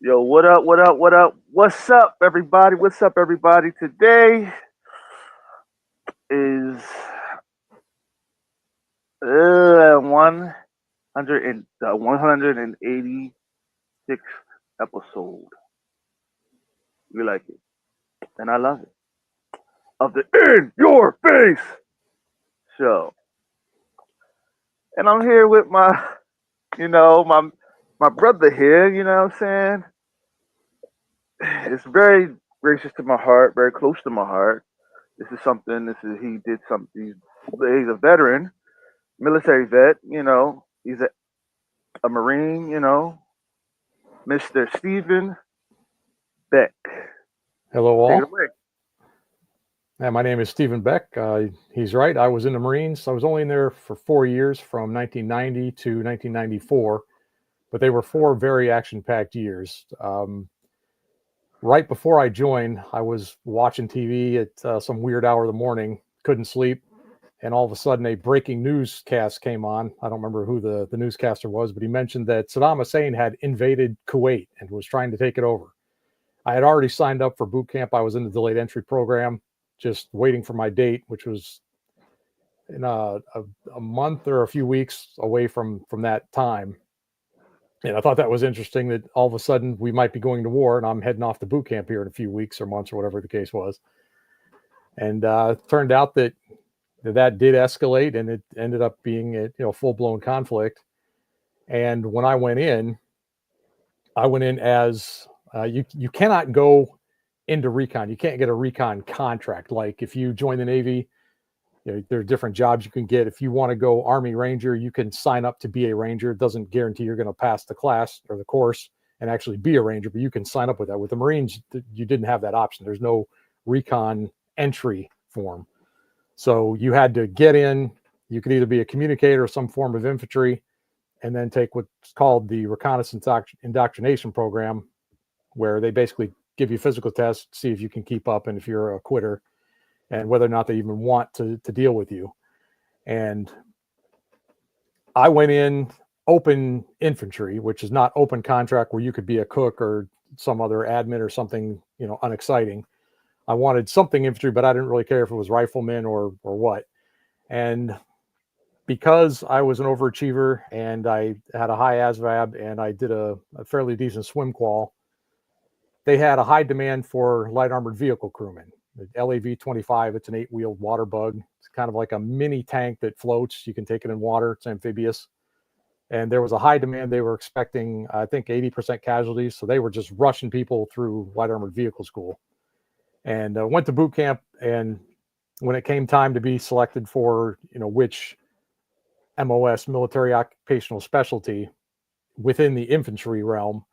Yo, what up? What up? What up? What's up, everybody? What's up, everybody? Today is 186th episode. We like it, and I love it. Of the In Your Face show, and I'm here with my brother here. You know what I'm saying? It's very gracious to my heart, very close to my heart. This is something. He did something. He's a veteran, military vet. He's a Marine. Mr. Stephen Beck. Hello, Take it all. away. My name is Stephen Beck. He's right. I was in the Marines. I was only in there for 4 years, from 1990 to 1994, but they were four very action-packed years. Right before I joined, I was watching TV at some weird hour of the morning, couldn't sleep, and all of a sudden a breaking newscast came on. I don't remember who the newscaster was, but he mentioned that Saddam Hussein had invaded Kuwait and was trying to take it over. I had already signed up for boot camp. I was in the delayed entry program, just waiting for my date, which was in a month or a few weeks away from that time. And I thought that was interesting that all of a sudden we might be going to war, and I'm heading off to boot camp here in a few weeks or months or whatever the case was. And it turned out that did escalate, and it ended up being a full-blown conflict. And when I went in as you cannot go into recon. You can't get a recon contract. Like if you join the Navy, there are different jobs you can get. If you want to go Army Ranger, you can sign up to be a Ranger. It doesn't guarantee you're going to pass the class or the course and actually be a Ranger, but you can sign up with that. With the Marines, you didn't have that option. There's no recon entry form. So you had to get in. You could either be a communicator or some form of infantry, and then take what's called the reconnaissance indoctrination program, where they basically give you physical tests, see if you can keep up and if you're a quitter, and whether or not they even want to deal with you. And I went in open infantry, which is not open contract where you could be a cook or some other admin or something, unexciting. I wanted something infantry, but I didn't really care if it was riflemen or what. And because I was an overachiever and I had a high ASVAB and I did a fairly decent swim qual, they had a high demand for light armored vehicle crewmen. The LAV-25, it's an 8-wheeled water bug. It's kind of like a mini tank that floats. You can take it in water. It's amphibious. And there was a high demand. They were expecting, I think, 80% casualties. So they were just rushing people through light armored vehicle school. And went to boot camp. And when it came time to be selected for, which MOS, military occupational specialty, within the infantry realm,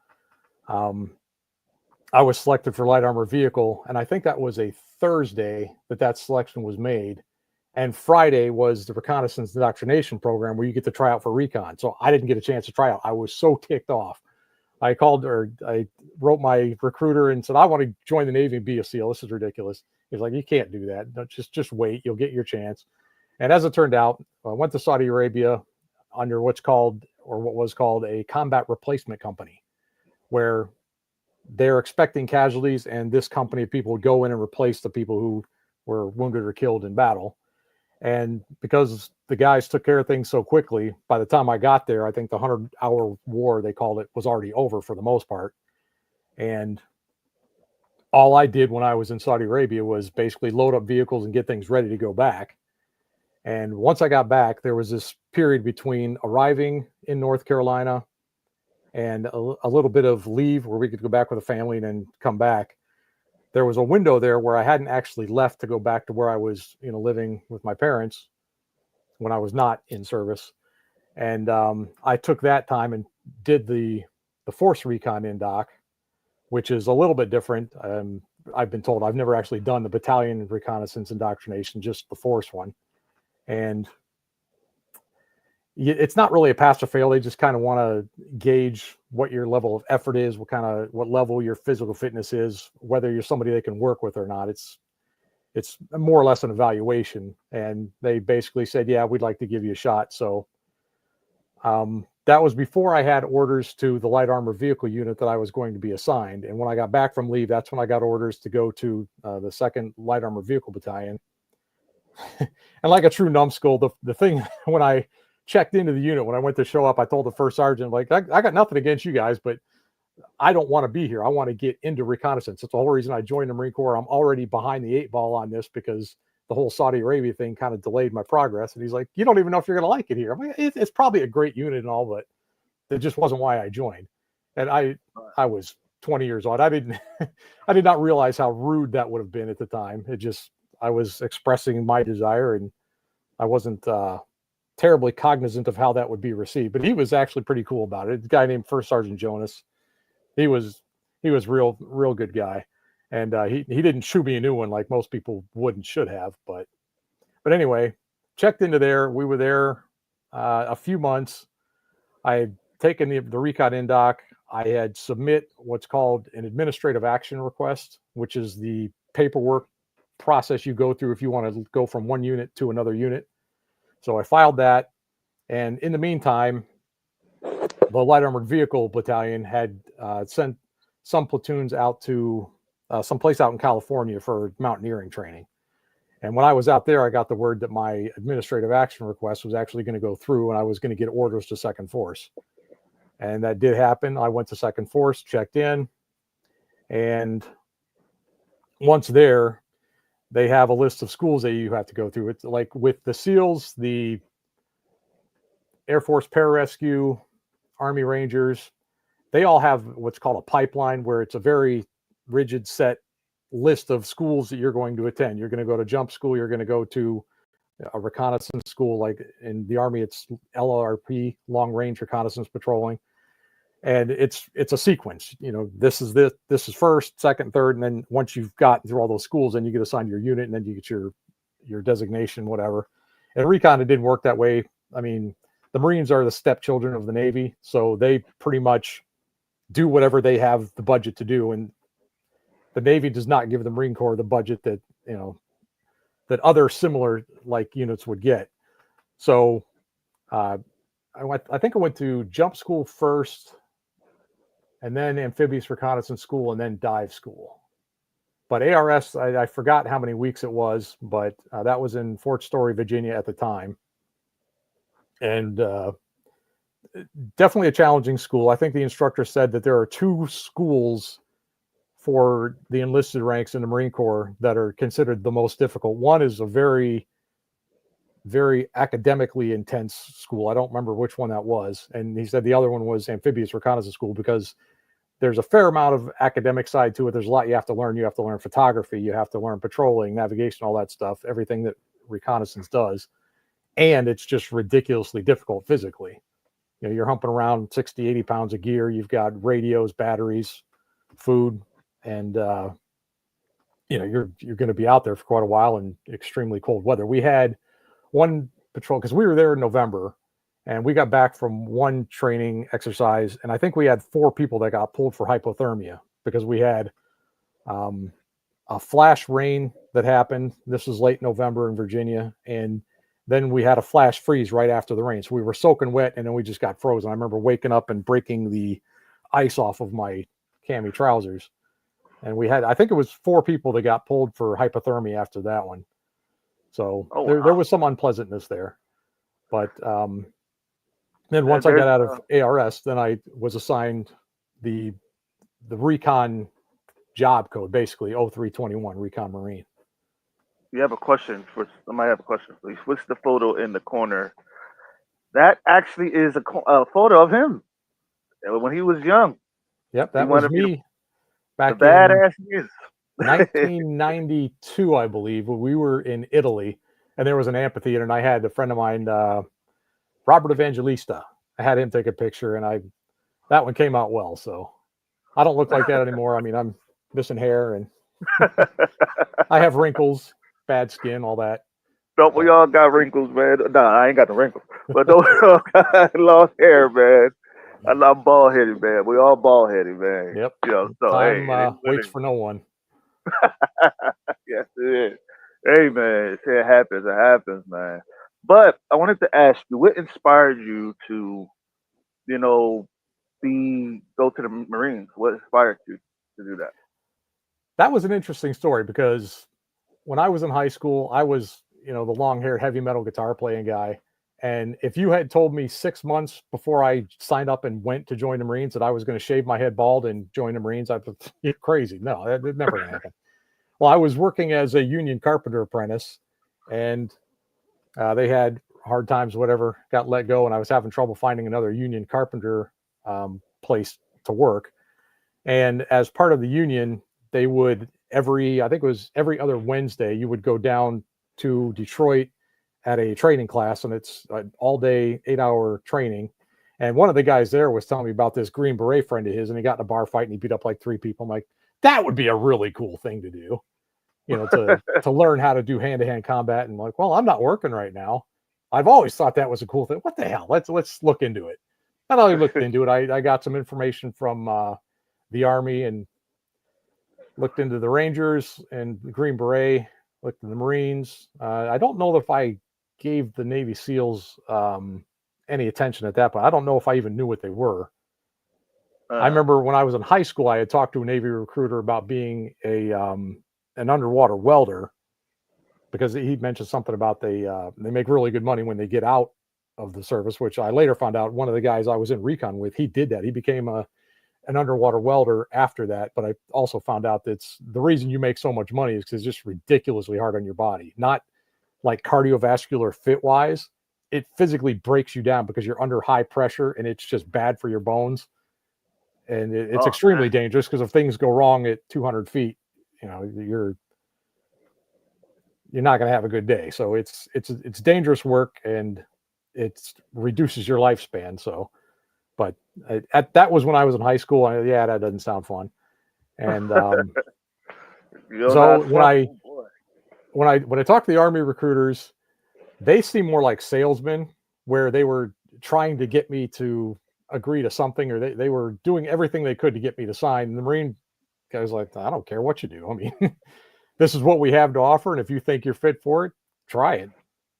I was selected for light armor vehicle, and I think that was a Thursday that selection was made. And Friday was the reconnaissance indoctrination program where you get to try out for recon. So I didn't get a chance to try out. I was so ticked off. I wrote my recruiter and said, I want to join the Navy and be a SEAL. This is ridiculous. He's like, you can't do that. Just wait. You'll get your chance. And as it turned out, I went to Saudi Arabia under what was called a combat replacement company, where they're expecting casualties, and this company of people would go in and replace the people who were wounded or killed in battle. And because the guys took care of things so quickly, by the time I got there, I think the 100-hour war, they called it, was already over for the most part. And all I did when I was in Saudi Arabia was basically load up vehicles and get things ready to go back. And once I got back, there was this period between arriving in North Carolina and a little bit of leave where we could go back with a family and then come back. There was a window there where I hadn't actually left to go back to where I was, living with my parents when I was not in service. And I took that time and did the force recon indoc, which is a little bit different. I've been told I've never actually done the battalion reconnaissance indoctrination, just the force one. And it's not really a pass or fail. They just kind of want to gauge what your level of effort is, what level your physical fitness is, whether you're somebody they can work with or not. It's more or less an evaluation. And they basically said, yeah, we'd like to give you a shot. So that that was before I had orders to the light armor vehicle unit that I was going to be assigned. And when I got back from leave, that's when I got orders to go to the 2nd Light Armor Vehicle Battalion. And like a true numbskull, the thing, when I checked into the unit, when I went to show up, I told the first sergeant, like, I got nothing against you guys, but I don't want to be here. I want to get into reconnaissance. That's the whole reason I joined the Marine Corps. I'm already behind the 8 ball on this because the whole Saudi Arabia thing kind of delayed my progress. And he's like, you don't even know if you're going to like it here. I'm like, it's probably a great unit and all, but that just wasn't why I joined. And I was 20 years old. I did not realize how rude that would have been at the time. I was expressing my desire, and I wasn't terribly cognizant of how that would be received. But he was actually pretty cool about it. A guy named First Sergeant Jonas. He was real good guy. And he didn't shoot me a new one like most people would and should have. But anyway, checked into there. We were there a few months. I had taken the recon indoc. I had submit what's called an administrative action request, which is the paperwork process you go through if you want to go from one unit to another unit. So I filed that. And in the meantime, the Light Armored Vehicle Battalion had sent some platoons out to someplace out in California for mountaineering training. And when I was out there, I got the word that my administrative action request was actually going to go through and I was going to get orders to 2nd Force. And that did happen. I went to 2nd Force, checked in, and once there, they have a list of schools that you have to go through. It's like with the SEALs, the Air Force Pararescue, Army Rangers, they all have what's called a pipeline where it's a very rigid set list of schools that you're going to attend. You're going to go to jump school. You're going to go to a reconnaissance school. Like in the Army, it's LRP, long range reconnaissance patrolling. And it's a sequence. This is first, second, third, and then once you've gotten through all those schools, then you get assigned your unit, and then you get your designation, whatever. And recon, it didn't work that way. I mean, the Marines are the stepchildren of the Navy, so they pretty much do whatever they have the budget to do, and the Navy does not give the Marine Corps the budget that that other similar like units would get. So I think I went to jump school first, and then amphibious reconnaissance school, and then dive school. But ARS, I forgot how many weeks it was, but that was in Fort Story, Virginia at the time. And definitely a challenging school. I think the instructor said that there are 2 schools for the enlisted ranks in the Marine Corps that are considered the most difficult. One is a very, very academically intense school. I don't remember which one that was. And he said the other one was amphibious reconnaissance school because there's a fair amount of academic side to it. There's a lot you have to learn. You have to learn photography. You have to learn patrolling, navigation, all that stuff, everything that reconnaissance does. And it's just ridiculously difficult physically. You're humping around 60, 80 pounds of gear. You've got radios, batteries, food, and you're going to be out there for quite a while in extremely cold weather. We had one patrol because we were there in November, and we got back from one training exercise, and I think we had 4 people that got pulled for hypothermia because we had a flash rain that happened. This was late November in Virginia, and then we had a flash freeze right after the rain. So we were soaking wet, and then we just got frozen. I remember waking up and breaking the ice off of my cami trousers. And we had, I think it was 4 people that got pulled for hypothermia after that one. So there was some unpleasantness there. But then once I got out of ARS, then I was assigned the recon job code, basically 0321 Recon Marine. You have a question for somebody? Have a question, please. What's the photo in the corner? That actually is a photo of him when he was young. Yep, that was me back in badass years. 1992, I believe. We were in Italy, and there was an amphitheater, and I had a friend of mine, Robert Evangelista. I had him take a picture, and that one came out well. So I don't look like that anymore. I mean, I'm missing hair, and I have wrinkles, bad skin, all that. Don't we all got wrinkles, man? No, I ain't got the wrinkles, but those all got lost hair, man. I'm bald headed, man. We all bald headed, man. Yep. So time waits for no one. Yes, it is. Hey, man, it happens. It happens, man. But I wanted to ask you, what inspired you to you know, go to the Marines? What inspired you to do that? That was an interesting story because when I was in high school, I was, the long haired heavy metal guitar playing guy. And if you had told me 6 months before I signed up and went to join the Marines that I was going to shave my head bald and join the Marines, I'd be, you're crazy. No, that's never going to happen. Well, I was working as a union carpenter apprentice, and they had hard times, whatever, got let go, and I was having trouble finding another union carpenter place to work. And as part of the union, they would I think it was every other Wednesday, you would go down to Detroit at a training class, and it's an all day, 8-hour training. And one of the guys there was telling me about this Green Beret friend of his, and he got in a bar fight and he beat up like 3 people. I'm like, that would be a really cool thing to do, to learn how to do hand to hand combat. And like, well, I'm not working right now. I've always thought that was a cool thing. What the hell? Let's look into it. Not only looked into it, I got some information from the Army and looked into the Rangers and the Green Beret, looked at the Marines. I don't know if I gave the Navy SEALs any attention at that point. I don't know if I even knew what they were. I remember when I was in high school, I had talked to a Navy recruiter about being an underwater welder, because he mentioned something about they make really good money when they get out of the service, which I later found out one of the guys I was in recon with, he did that. He became an underwater welder after that. But I also found out that's the reason you make so much money is because it's just ridiculously hard on your body, not like cardiovascular fit wise. It physically breaks you down because you're under high pressure and it's just bad for your bones. And it's extremely dangerous because if things go wrong at 200 feet, you're not going to have a good day. So it's dangerous work, and it reduces your lifespan. So, but that was when I was in high school. Yeah, that doesn't sound fun. And so when I talked to the Army recruiters, they seem more like salesmen, where they were trying to get me to agree to something, or they were doing everything they could to get me to sign. And the Marine guy's like, I don't care what you do. I mean, this is what we have to offer. And if you think you're fit for it, try it.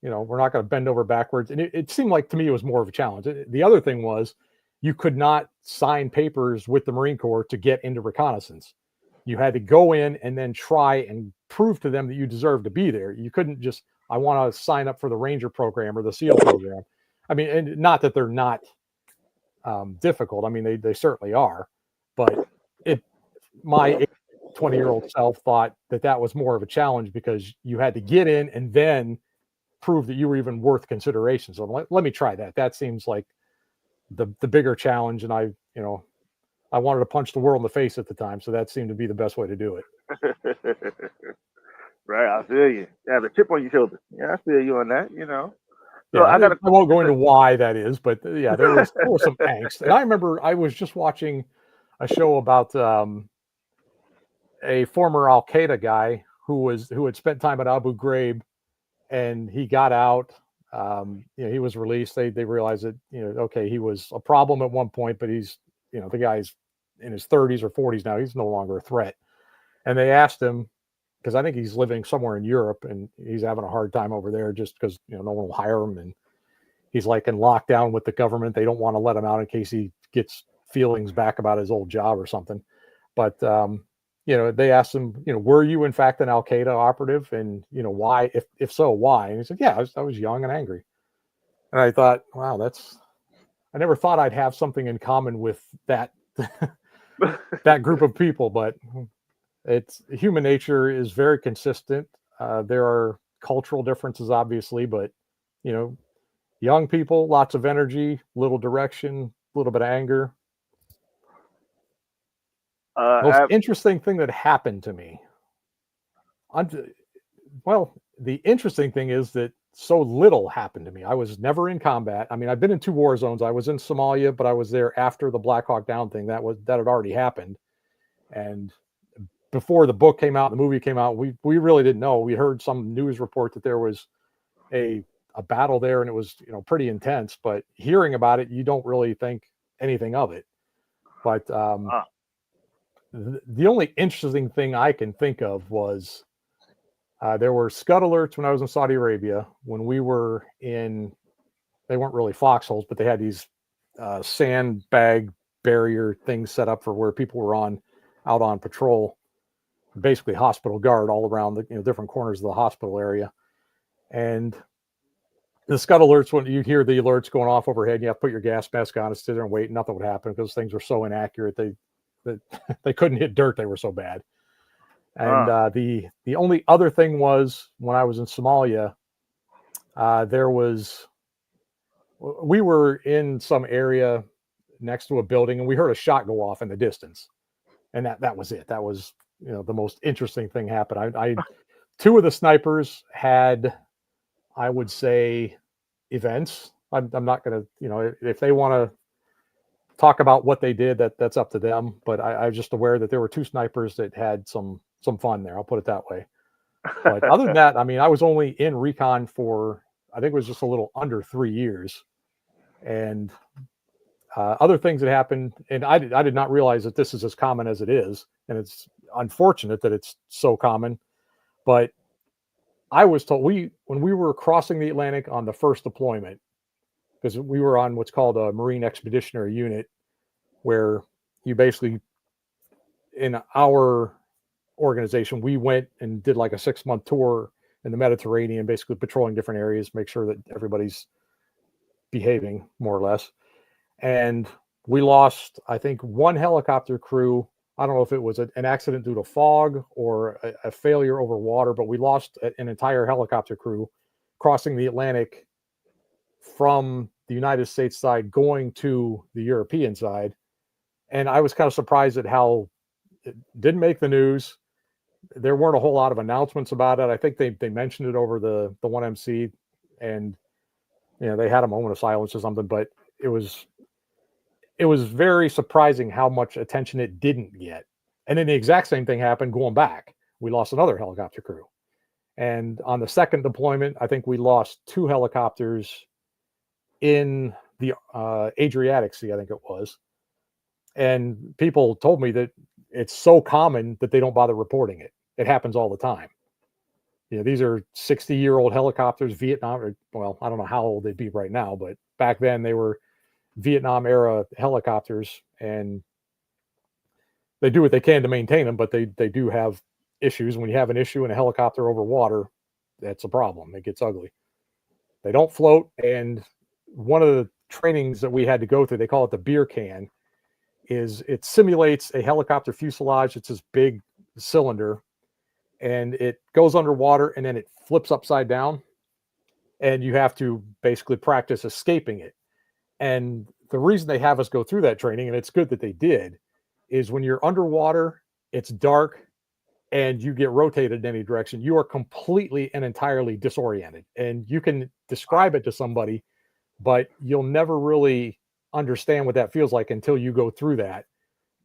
We're not going to bend over backwards. And it seemed like to me it was more of a challenge. The other thing was you could not sign papers with the Marine Corps to get into reconnaissance. You had to go in and then try and prove to them that you deserve to be there. You couldn't just, I want to sign up for the Ranger program or the SEAL program. I mean, and not that they're not difficult. I mean, they certainly are. But my 20-year-old self thought that was more of a challenge because you had to get in and then prove that you were even worth consideration. So I'm like, let me try that. That seems like the bigger challenge. And I wanted to punch the world in the face at the time. So that seemed to be the best way to do it. Right. I feel you. Yeah, the chip on your shoulder. Yeah, I feel you on that, So yeah, I won't go into why that is, but yeah, there was some angst. And I remember I was just watching a show about a former Al Qaeda guy who had spent time at Abu Ghraib, and he got out. He was released. They realized that okay, he was a problem at one point, but he's the guy's in his 30s or 40s now. He's no longer a threat. And they asked him, because I think he's living somewhere in Europe and he's having a hard time over there just because no one will hire him, and he's like in lockdown with the government. They don't want to let him out in case he gets feelings back about his old job or something. But they asked him, were you in fact an Al Qaeda operative, and why? If so, why? And he said, yeah, I was young and angry. And I thought, wow, I never thought I'd have something in common with that that group of people, but it's human nature is very consistent. There are cultural differences, obviously, but young people, lots of energy, little direction, a little bit of anger. Most interesting thing that happened to me. Well, the interesting thing is that so little happened to me. I was never in combat. I mean, I've been in 2 war zones. I was in Somalia, but I was there after the Black Hawk Down thing. That had already happened. And before the book came out, the movie came out, we really didn't know. We heard some news report that there was a battle there, and it was pretty intense. But hearing about it, you don't really think anything of it. But the only interesting thing I can think of was there were scud alerts when I was in Saudi Arabia, when we were in, they weren't really foxholes, but they had these sandbag barrier things set up for where people were out on patrol, basically hospital guard all around the different corners of the hospital area. And the scud alerts, when you hear the alerts going off overhead, you have to put your gas mask on and sit there and wait. Nothing would happen because things were so inaccurate. They couldn't hit dirt. They were so bad. And the only other thing was when I was in Somalia, we were in some area next to a building and we heard a shot go off in the distance. And that was it. That was, the most interesting thing happened. I two of the snipers had, I would say, events. I'm not going to, if they want to talk about what they did, that's up to them. But I was just aware that there were two snipers that had some fun there. I'll put it that way. But other than that, I mean, I was only in recon for, I think it was just a little under 3 years. And other things that happened, and I did not realize that this is as common as it is. And it's unfortunate that it's so common. But I was told when we were crossing the Atlantic on the first deployment, because we were on what's called a Marine Expeditionary Unit, where you basically, in our organization, we went and did like a 6-month tour in the Mediterranean, basically patrolling different areas, make sure that everybody's behaving more or less. And we lost, I think, one helicopter crew. I don't know if it was an accident due to fog or a failure over water, but we lost an entire helicopter crew crossing the Atlantic from the United States side going to the European side. And I was kind of surprised at how it didn't make the news. There weren't a whole lot of announcements about it. I think they mentioned it over the 1MC, and they had a moment of silence or something, but it was very surprising how much attention it didn't get. And then the exact same thing happened going back. We lost another helicopter crew. And on the second deployment, I think we lost 2 helicopters in the Adriatic Sea, I think it was. And people told me that it's so common that they don't bother reporting it. It happens all the time. These are 60-year-old helicopters, Vietnam, well, I don't know how old they'd be right now, but back then they were Vietnam era helicopters, and they do what they can to maintain them, but they do have issues. When you have an issue in a helicopter over water, that's a problem. It gets ugly. They don't float. And one of the trainings that we had to go through, they call it the beer can, is it simulates a helicopter fuselage. It's this big cylinder, and it goes underwater and then it flips upside down, and you have to basically practice escaping it. And the reason they have us go through that training, and it's good that they did, is when you're underwater, it's dark and you get rotated in any direction, you are completely and entirely disoriented. And you can describe it to somebody, but you'll never really understand what that feels like until you go through that,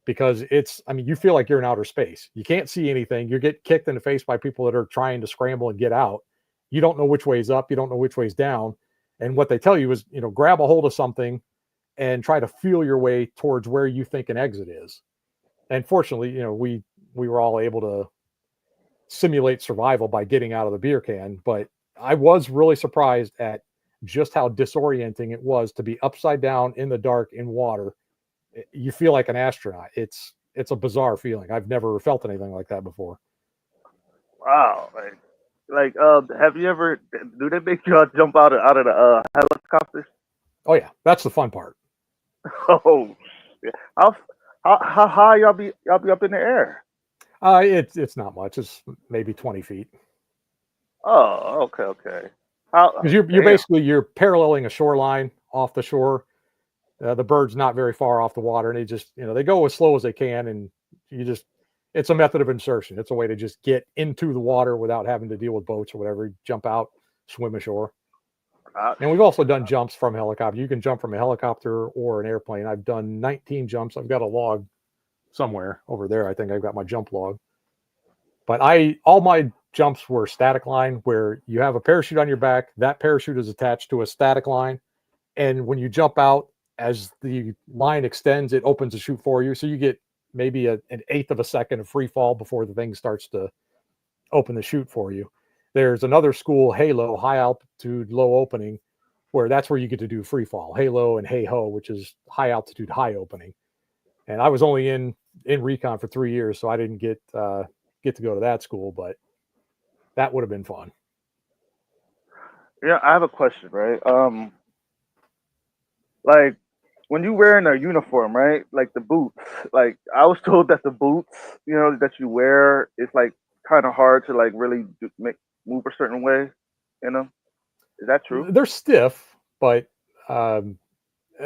because you feel like you're in outer space. You can't see anything. You get kicked in the face by people that are trying to scramble and get out. You don't know which way's up. You don't know which way's down. And what they tell you is, grab a hold of something and try to feel your way towards where you think an exit is. And fortunately, we were all able to simulate survival by getting out of the beer can. But I was really surprised at just how disorienting it was to be upside down in the dark in water. You feel like an astronaut. It's a bizarre feeling. I've never felt anything like that before. Wow. Have you ever, do they make you jump out of the helicopters? Oh yeah, that's the fun part. Oh, yeah. How high y'all be up in the air? It's not much. It's maybe 20 feet. Oh, okay. Because you're paralleling a shoreline off the shore. The bird's not very far off the water, and they just they go as slow as they can, and it's a method of insertion. It's a way to just get into the water without having to deal with boats or whatever. Jump out, swim ashore. And we've also done jumps from helicopter. You can jump from a helicopter or an airplane. I've done 19 jumps. I've got a log somewhere over there. I think I've got my jump log. But all my jumps were static line, where you have a parachute on your back. That parachute is attached to a static line. And when you jump out, as the line extends, it opens the chute for you. So you get maybe an eighth of a second of free fall before the thing starts to open the chute for you. There's another school, Halo, high altitude, low opening, where that's where you get to do free fall, halo and hey ho, which is high altitude, high opening. And I was only in recon for 3 years, so I didn't get to go to that school, but that would have been fun. Yeah, I have a question, right? Like when you wearing a uniform, right? Like the boots. Like I was told that the boots, that you wear, is like kind of hard to like really move a certain way. You know, is that true? They're stiff, but um,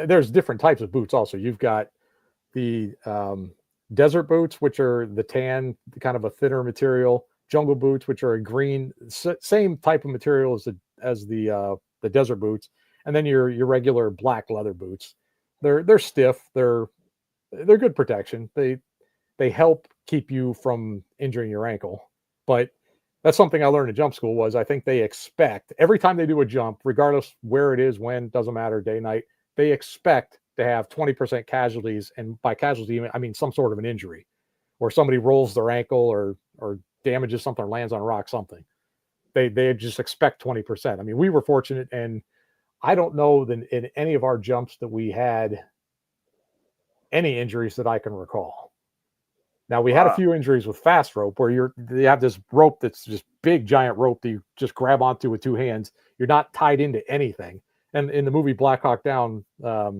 there's different types of boots. Also, you've got the desert boots, which are the tan, kind of a thinner material. Jungle boots, which are a green, same type of material as the desert boots, and then your regular black leather boots. They're stiff. They're good protection. They help keep you from injuring your ankle. But that's something I learned in jump school was I think they expect every time they do a jump, regardless where it is, when, doesn't matter, day, night, they expect to have 20% casualties. And by casualty, I mean some sort of an injury or somebody rolls their ankle or damages something or lands on a rock, something. They just expect 20%. I mean, we were fortunate, and I don't know that in any of our jumps that we had any injuries that I can recall. Now we had a Wow. few injuries with fast rope where you have this rope that's just big giant rope that you just grab onto with two hands. You're not tied into anything. And in the movie Black Hawk Down, I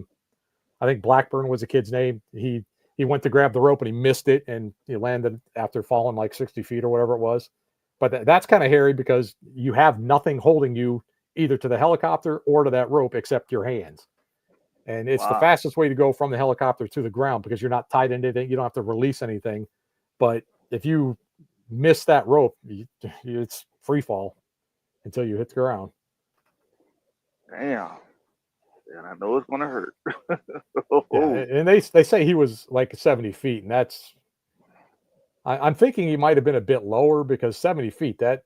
think Blackburn was the kid's name. He went to grab the rope and he missed it and he landed after falling like 60 feet or whatever it was. But that's kind of hairy because you have nothing holding you either to the helicopter or to that rope except your hands. And it's the Wow. fastest way to go from the helicopter to the ground because you're not tied into anything. You don't have to release anything. But if you miss that rope, it's free fall until you hit the ground. Damn. And I know it's gonna hurt. Yeah, Oh, and they say he was like 70 feet, and I'm thinking he might have been a bit lower because 70 feet that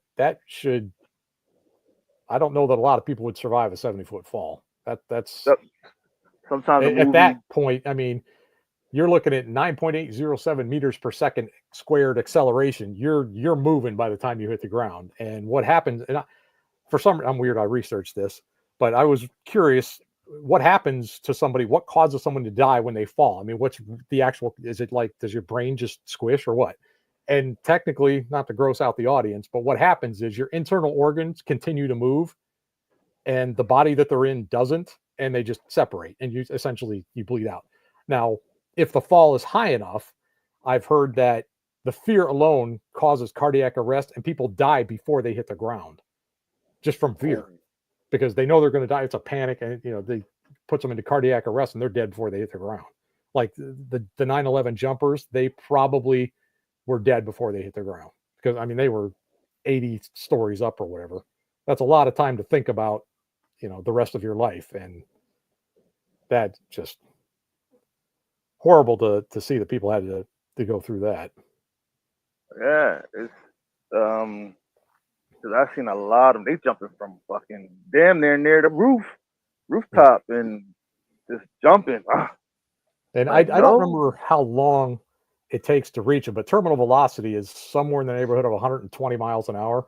should, I don't know that a lot of people would survive a 70-foot fall. That's that- sometimes the at that movie. point. I mean, you're looking at 9.807 meters per second squared acceleration. You're moving by the time you hit the ground. And what happens? And for some, I'm weird. I researched this, but I was curious. What happens to somebody? What causes someone to die when they fall? I mean, what's the actual? Is it like does your brain just squish or what? And technically, not to gross out the audience, but what happens is your internal organs continue to move, and the body that they're in doesn't, and they just separate, and you essentially you bleed out. Now, if the fall is high enough, I've heard that the fear alone causes cardiac arrest, and people die before they hit the ground just from Oh, fear because they know they're going to die. It's a panic, and they puts them into cardiac arrest, and they're dead before they hit the ground. Like the 9/11 jumpers, they probably were dead before they hit the ground because I mean they were 80 stories up or whatever. That's a lot of time to think about, the rest of your life, and that just horrible to see that people had to go through that. yeah. It's um. Cause I've seen a lot of them. They jumping from fucking damn near the Yeah. rooftop, and just jumping. And I Like don't no. remember how long it takes to reach it, but terminal velocity is somewhere in the neighborhood of 120 miles an hour.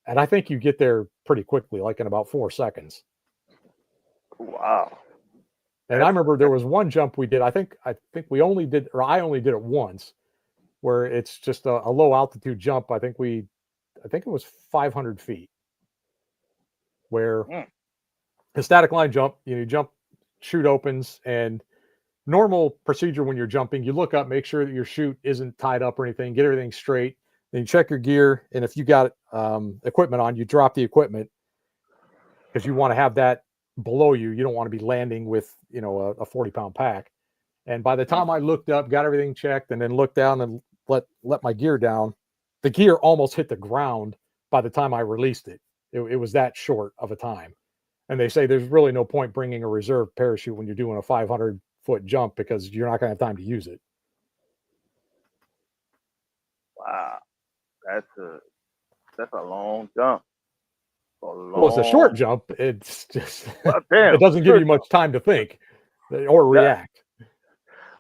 And I think you get there pretty quickly, like in about 4 seconds. Wow. And I That's remember there that's was one jump we did. I think we only did, or I only did it once, where it's just a low altitude jump. I think it was 500 feet, where mm, a static line jump, you jump, chute opens, and normal procedure when you're jumping, you look up, make sure that your chute isn't tied up or anything, get everything straight. Then you check your gear, and if you got equipment on, you drop the equipment because you want to have that below you. You don't want to be landing with a 40-pound pack. And by the mm. time I looked up, got everything checked, and then looked down and let my gear down, the gear almost hit the ground by the time I released it. It was that short of a time. And they say there's really no point bringing a reserve parachute when you're doing a 500-foot jump because you're not going to have time to use it. Wow. That's a that's a long jump. A Well, it's a short long. jump. It's just Well, it damn. doesn't give Sure. you much time to think or That react.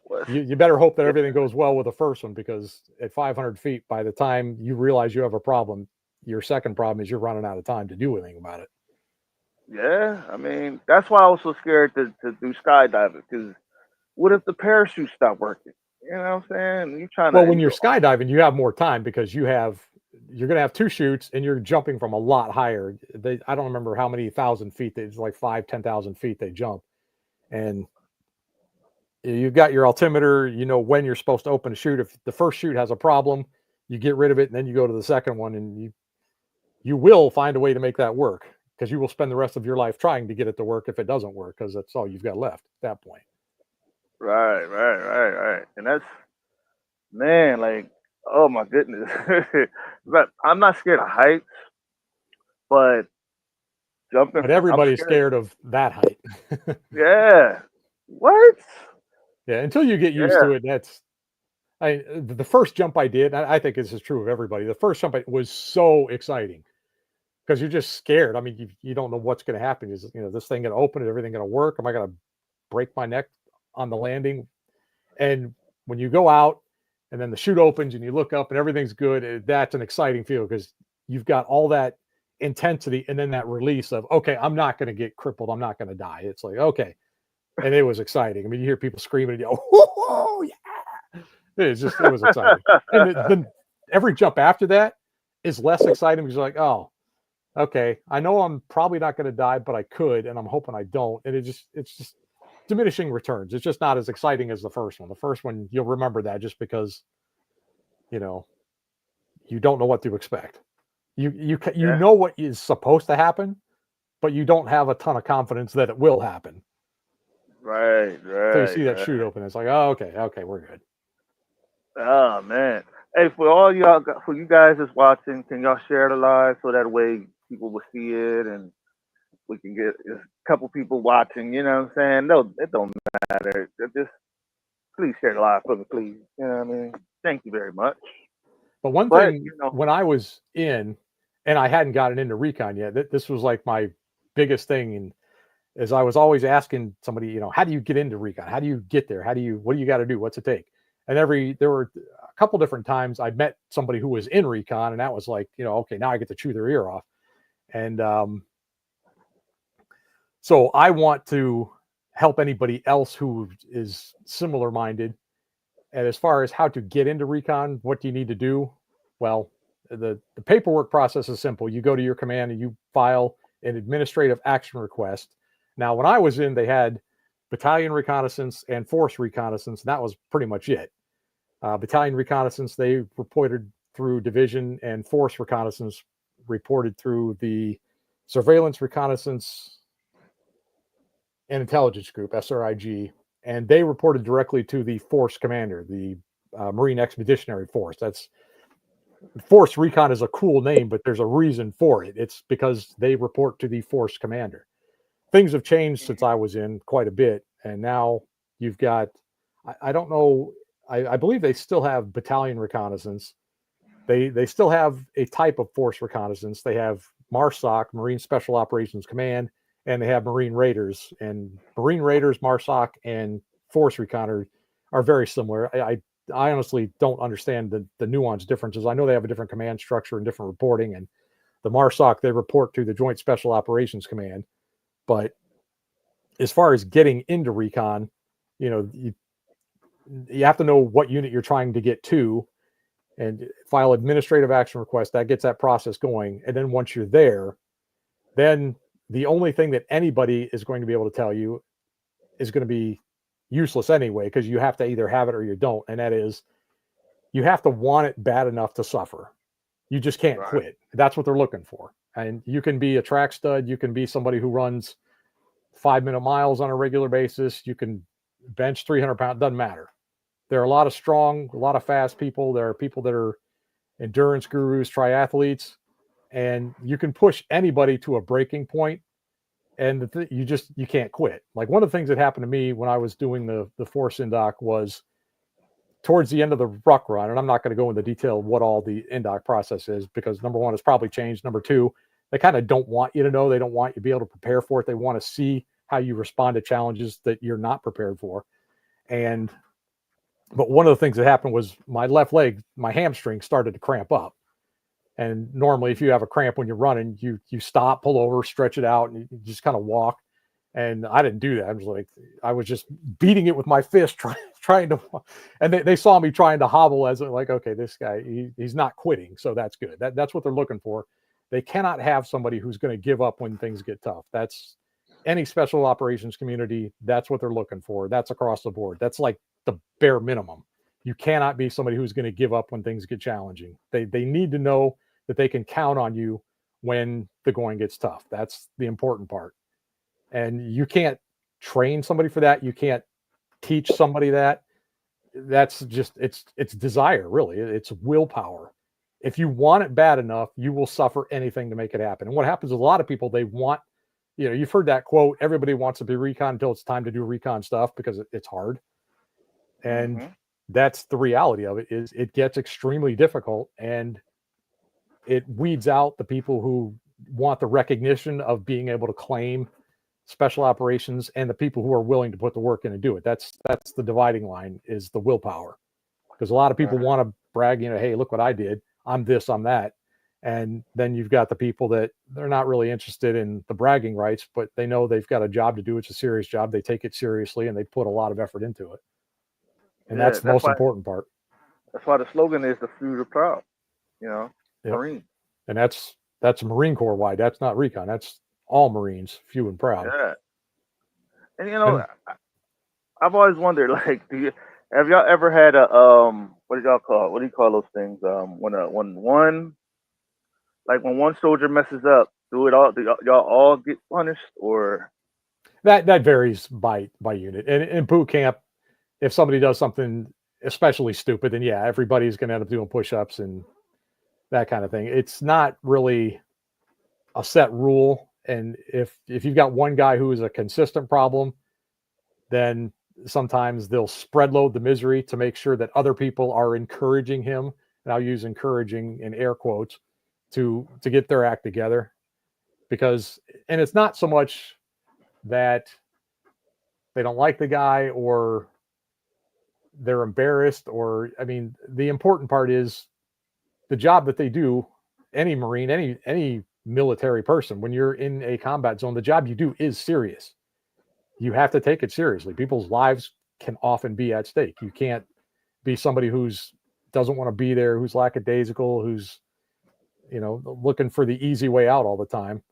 was. You better hope that everything goes well with the first one because at 500 feet, by the time you realize you have a problem, your second problem is you're running out of time to do anything about it. Yeah, I mean, that's why I was so scared to do skydiving because what if the parachute stopped working? You know what I'm saying? You trying to, Well, when and you're you're, skydiving, you have more time because you're going to have two chutes and you're jumping from a lot higher. I don't remember how many thousand feet. It's like 5, 10,000 feet they jump, and you've got your altimeter. You know when you're supposed to open a chute. If the first chute has a problem, you get rid of it, and then you go to the second one, and you will find a way to make that work because you will spend the rest of your life trying to get it to work if it doesn't work because that's all you've got left at that point. right. And that's, man, like, oh my goodness. But I'm not scared of heights, but jumping, But I'm everybody's scared. scared of that height. Yeah. What? Yeah, until you get used Yeah. to it, the first jump I did, I think this is true of everybody. The first jump was so exciting because you're just scared. I mean, you don't know what's going to happen. Is this thing going to open? Is everything going to work? Am I going to break my neck on the landing? And when you go out and then the chute opens and you look up and everything's good, that's an exciting feel because you've got all that intensity and then that release of, okay, I'm not going to get crippled. I'm not going to die. It's like, okay. And it was exciting. I mean, you hear people screaming and yell, oh, yeah. It was exciting. And then every jump after that is less exciting because you're like, oh, okay, I know I'm probably not going to die, but I could, and I'm hoping I don't. And it's just diminishing returns. It's just not as exciting as the first one. The first one, you'll remember that just because you know you don't know what to expect. You Yeah. know what is supposed to happen, but you don't have a ton of confidence that it will happen. So you see that Right. chute open, it's like, oh, okay, we're good. Oh man. Hey, for all y'all, for you guys that's watching, can y'all share the live so that way people will see it and we can get a couple people watching. You know what I'm saying? No, it don't matter. Just please share the live for me, please. You know what I mean? Thank you very much. But one But thing when I was in, and I hadn't gotten into recon yet, this was like my biggest thing, and is I was always asking somebody, how do you get into recon? How do you get there? What do you got to do? What's it take? And there were a couple different times I met somebody who was in recon, and that was like, okay, now I get to chew their ear off. And so I want to help anybody else who is similar minded. And as far as how to get into recon, what do you need to do? Well, the paperwork process is simple. You go to your command and you file an administrative action request. Now, when I was in, they had battalion reconnaissance and force reconnaissance, and that was pretty much it. Battalion reconnaissance, they reported through division, and force reconnaissance reported through the surveillance reconnaissance and intelligence group, SRIG, and they reported directly to the force commander, the Marine Expeditionary Force. That's Force Recon is a cool name, but there's a reason for it. It's because they report to the force commander. Things have changed since I was in quite a bit, and now you've got, I don't know, I believe they still have battalion reconnaissance. They still have a type of force reconnaissance. They have MARSOC, Marine Special Operations Command, and they have Marine Raiders. And Marine Raiders, MARSOC, and Force Recon are very similar. I honestly don't understand the nuance differences. I know they have a different command structure and different reporting. And the MARSOC, they report to the Joint Special Operations Command. But as far as getting into recon, you know, you, you have to know what unit you're trying to get to and file administrative action request. That gets that process going. And then once you're there, then the only thing that anybody is going to be able to tell you is going to be useless anyway, because you have to either have it or you don't. And that is, you have to want it bad enough to suffer. You just can't right, quit. That's what they're looking for. And you can be a track stud. You can be somebody who runs 5-minute miles on a regular basis. You can bench 300 pounds. Doesn't matter. There are a lot of strong, a lot of fast people. There are people that are endurance gurus, triathletes, and you can push anybody to a breaking point, and you can't quit. Like one of the things that happened to me when I was doing the force indoc was towards the end of the ruck run, and I'm not going to go into detail what all the indoc process is because number one, it's probably changed. Number two, they kind of don't want you to know. They don't want you to be able to prepare for it. They want to see how you respond to challenges that you're not prepared for. And but one of the things that happened was my left leg, my hamstring started to cramp up. And normally, if you have a cramp when you're running, you stop, pull over, stretch it out, and you just kind of walk. And I didn't do that. I was just beating it with my fist, trying to. And they saw me trying to hobble as like, okay, this guy he's not quitting, so that's good. That's what they're looking for. They cannot have somebody who's going to give up when things get tough. That's any special operations community. That's what they're looking for. That's across the board. That's like the bare minimum. You cannot be somebody who's going to give up when things get challenging. They need to know that they can count on you when the going gets tough. That's the important part. And you can't train somebody for that. You can't teach somebody that. That's just it's desire, really. It's willpower. If you want it bad enough, you will suffer anything to make it happen. And what happens is a lot of people, they want, you've heard that quote, everybody wants to be recon until it's time to do recon stuff because it's hard. And that's the reality of it, is it gets extremely difficult, and it weeds out the people who want the recognition of being able to claim special operations and the people who are willing to put the work in and do it. That's the dividing line, is the willpower. Because a lot of people want to brag, hey, look what I did. I'm this, I'm that. And then you've got the people that they're not really interested in the bragging rights, but they know they've got a job to do. It's a serious job. They take it seriously and they put a lot of effort into it. And that's the most important part. That's why the slogan is the few, the proud, Marine. And that's Marine Corps wide. That's not recon. That's all Marines, few and proud. Yeah. And I've always wondered, like, have y'all ever had a what do y'all call it? What do you call those things? When one soldier messes up, do y'all all get punished, or that varies by unit. And in boot camp, if somebody does something especially stupid, then yeah, everybody's going to end up doing push-ups and that kind of thing. It's not really a set rule. And if you've got one guy who is a consistent problem, then sometimes they'll spread load the misery to make sure that other people are encouraging him. And I'll use encouraging in air quotes to get their act together. And it's not so much that they don't like the guy or they're embarrassed, the important part is the job that they do. Any Marine, any military person, when you're in a combat zone, the job you do is serious. You have to take it seriously. People's lives can often be at stake. You can't be somebody who's doesn't want to be there, who's lackadaisical, who's looking for the easy way out all the time.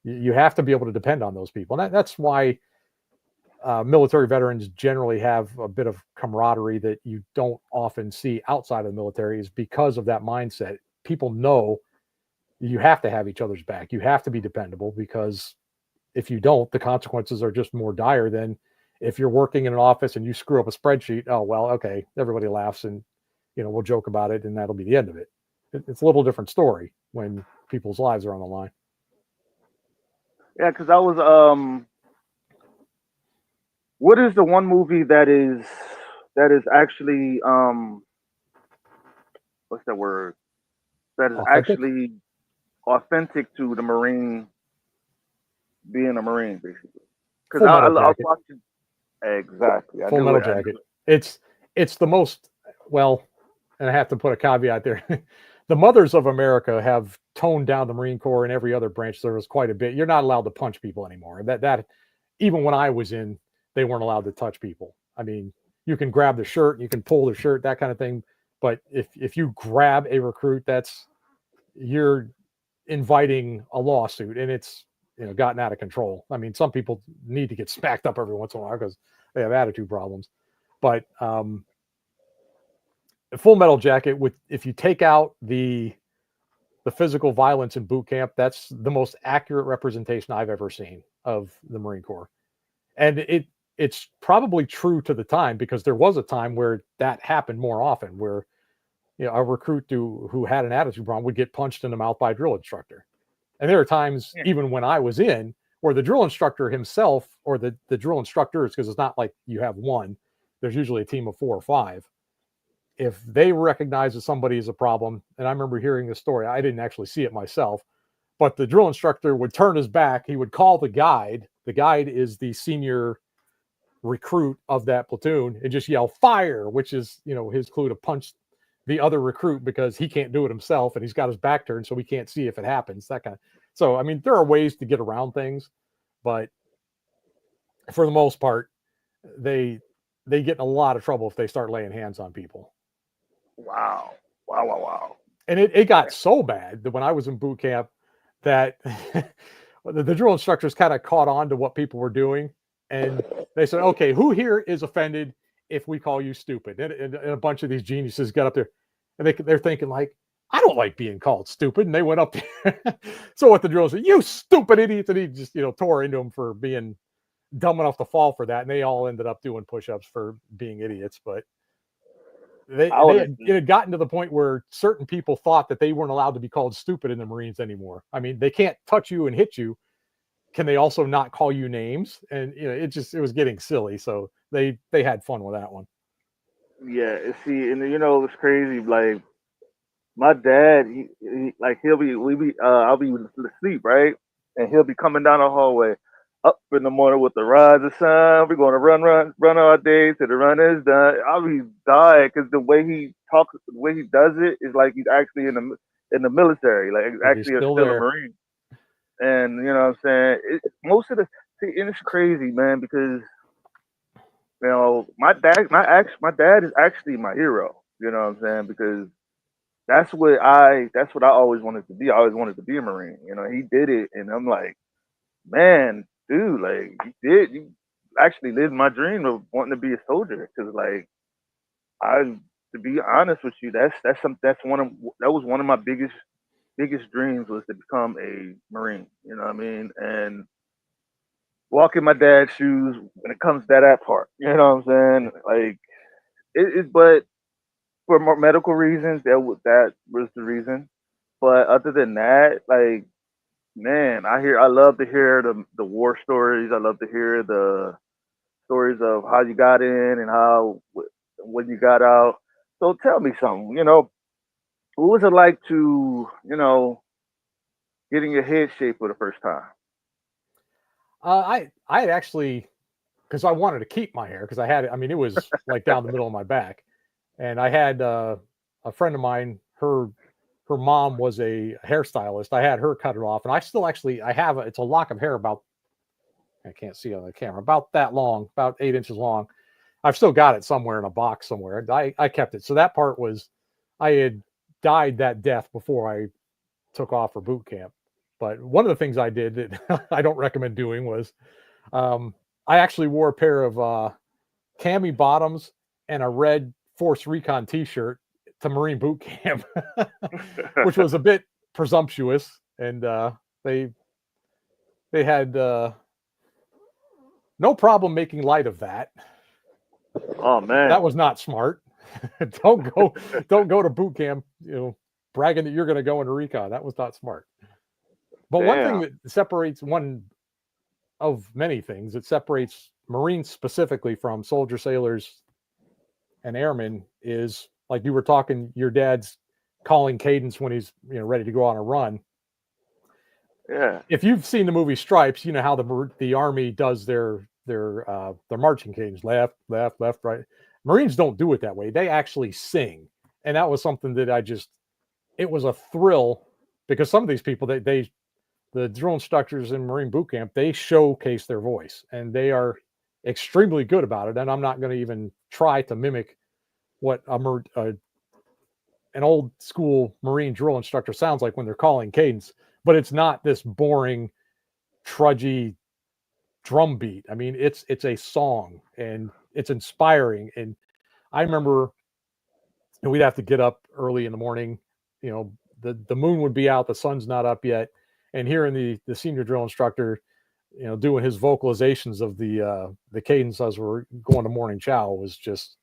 You have to be able to depend on those people. And that's why military veterans generally have a bit of camaraderie that you don't often see outside of the military, is because of that mindset. People know you have to have each other's back. You have to be dependable, because if you don't, the consequences are just more dire than if you're working in an office and you screw up a spreadsheet. Oh, well, okay, everybody laughs and we'll joke about it and that'll be the end of it. It's a little different story when people's lives are on the line. Yeah, because I was what is the one movie that is actually what's that word? That is Authentic? actually authentic to the Marine being a Marine, basically. Because I was watching exactly. Full Metal Jacket. It's the most, well, and I have to put a caveat there. The mothers of America have toned down the Marine Corps and every other branch service quite a bit. You're not allowed to punch people anymore. That even when I was in, they weren't allowed to touch people. I mean, you can grab the shirt, you can pull the shirt, that kind of thing. But if you grab a recruit, you're inviting a lawsuit, and it's gotten out of control. I mean, some people need to get smacked up every once in a while because they have attitude problems. But Full Metal Jacket, if you take out the physical violence in boot camp, that's the most accurate representation I've ever seen of the Marine Corps. And it's probably true to the time, because there was a time where that happened more often, where a recruit who had an attitude problem would get punched in the mouth by a drill instructor. And there are times, even when I was in, where the drill instructor himself, or the drill instructors, because it's not like you have one, there's usually a team of 4 or 5. If they recognize that somebody is a problem, and I remember hearing this story, I didn't actually see it myself, but the drill instructor would turn his back, he would call the guide. The guide is the senior recruit of that platoon, and just yell fire, which is his clue to punch the other recruit because he can't do it himself and he's got his back turned, so we can't see if it happens. That kind of. So I mean, there are ways to get around things, but for the most part, they they get in a lot of trouble if they start laying hands on people. Wow. Wow. Wow. Wow. And it got so bad that when I was in boot camp, that the drill instructors kind of caught on to what people were doing, and they said, "Okay, who here is offended if we call you stupid?" And a bunch of these geniuses got up there, and they're thinking like, "I don't like being called stupid," and they went up there. So what the drill said, "You stupid idiot!" And he just tore into them for being dumb enough to fall for that, and they all ended up doing push-ups for being idiots. But I would have. it had gotten to the point where certain people thought that they weren't allowed to be called stupid in the Marines anymore. I mean, they can't touch you and hit you. Can they also not call you names? And it was getting silly. So they had fun with that one. Yeah. See, and it's crazy. Like my dad, he like I'll be asleep, right, and he'll be coming down the hallway. Up in the morning with the rise of sun, we're going to run all day till the run is done. I'll be dying because the way he talks, the way he does it is like he's actually in the military, like he's Like he's actually still still a there. Marine. And you know what I'm saying? Most of the see, and it's crazy, man, because my dad is actually my hero. You know what I'm saying? Because that's what I always wanted to be. I always wanted to be a Marine. He did it, and I'm like, man, dude, like you actually lived my dream of wanting to be a soldier. Because like I, to be honest with you, that was one of my biggest dreams was to become a Marine. You know what I mean? And walk in my dad's shoes when it comes to that part. You know what I'm saying? Like but for more medical reasons, that was the reason. But other than that, like man, I love to hear the war stories. I love to hear the stories of how you got in and when you got out. So tell me something. What was it like to getting your head shaped for the first time? I had actually, because I wanted to keep my hair because I had it. I mean, it was like down the middle of my back, and I had a friend of mine. Her mom was a hairstylist. I had her cut it off, and I still actually I have it's a lock of hair about, I can't see on the camera, about that long, about 8 inches long. I've still got it somewhere in a box somewhere. I kept it. So that part was, I had died that death before I took off for boot camp. But one of the things I did that I don't recommend doing was, I actually wore a pair of cami bottoms and a red Force Recon T-shirt to Marine boot camp, which was a bit presumptuous, and they they had no problem making light of that. Oh man, That was not smart. don't go don't go to boot camp, bragging that you're going to go into recon. That was not smart. But one thing damn, that separates, one of many things that separates Marines specifically from soldier, sailors, and airmen is, like you were talking, your dad's calling cadence when he's ready to go on a run. yeah, If you've seen the movie Stripes, you know how the army does their marching cadence: left, left, left, right. Marines don't do it that way. They actually sing, and that was something that it was a thrill, because some of these people, the drill instructors in Marine boot camp, they showcase their voice, and they are extremely good about it. And I'm not going to even try to mimic what an old school Marine drill instructor sounds like when they're calling cadence, but it's not this boring, trudgy drum beat. I mean, it's a song, and it's inspiring. And I remember, we'd have to get up early in the morning. The moon would be out, the sun's not up yet, and hearing the senior drill instructor, doing his vocalizations of the cadence as we're going to morning chow was just,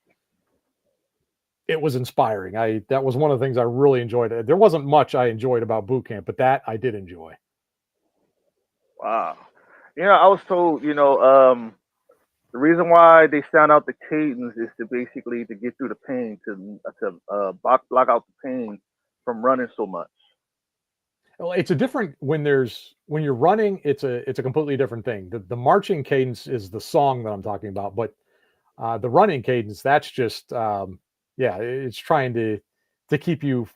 it was inspiring. That was one of the things I really enjoyed. There wasn't much I enjoyed about boot camp, but that I did enjoy. wow. I was told, the reason why they sound out the cadence is to basically to get through the pain, to block out the pain from running so much. Well, it's a different, when you're running, it's a completely different thing. The marching cadence is the song that I'm talking about, but the running cadence, that's just yeah, it's trying to to keep you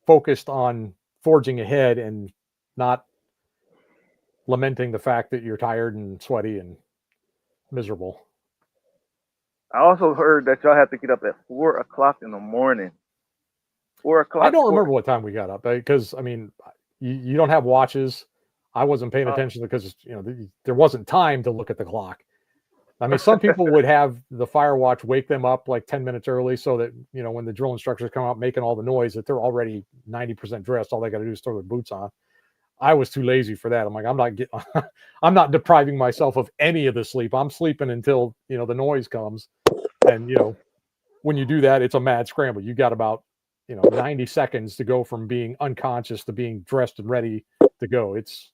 focused on forging ahead and not lamenting the fact that you're tired and sweaty and miserable. I also heard that y'all have to get up at 4 o'clock in the morning. Four I o'clock. don't remember what time we got up because I mean, you don't have watches. I wasn't paying attention because there wasn't time to look at the clock. I mean, some people would have the fire watch wake them up like 10 minutes early so that, when the drill instructors come out making all the noise, that they're already 90% dressed. All they got to do is throw their boots on. I was too lazy for that. I'm like, I'm not depriving myself of any of the sleep. I'm sleeping until, the noise comes. And, when you do that, it's a mad scramble. You got about, 90 seconds to go from being unconscious to being dressed and ready to go. It's,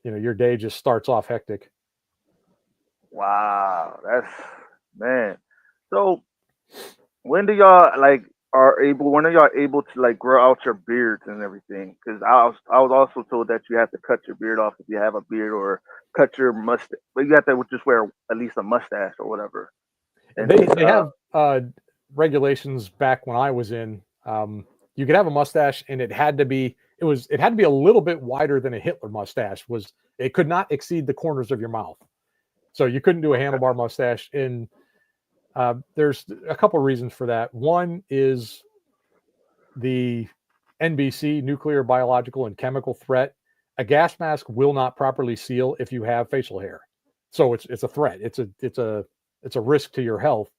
your day just starts off hectic. Wow, that's man. So when do y'all like are able? When are y'all able to like grow out your beards and everything? Because I was also told that you have to cut your beard off if you have a beard, or cut your mustache, but you have to just wear at least a mustache or whatever. And They have regulations back when I was in. You could have a mustache, and it had to be a little bit wider than a Hitler mustache. It could not exceed the corners of your mouth, so you couldn't do a handlebar mustache. And there's a couple of reasons for that. One is the NBC, nuclear, biological, and chemical threat. A gas mask will not properly seal if you have facial hair, so it's a threat. It's a risk to your health,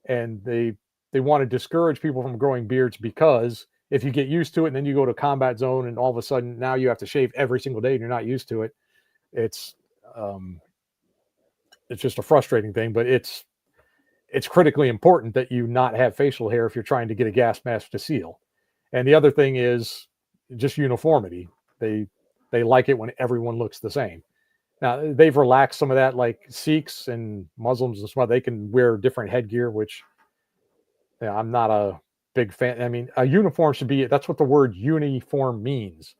and they want to discourage people from growing beards because if you get used to it and then you go to combat zone and all of a sudden now you have to shave every single day and you're not used to it, it's just a frustrating thing. But it's critically important that you not have facial hair if you're trying to get a gas mask to seal. And the other thing is just uniformity. They like it when everyone looks the same. Now they've relaxed some of that, like Sikhs and Muslims and stuff. They can wear different headgear, which I'm not a big fan. I mean, a uniform should be, that's what the word uniform means.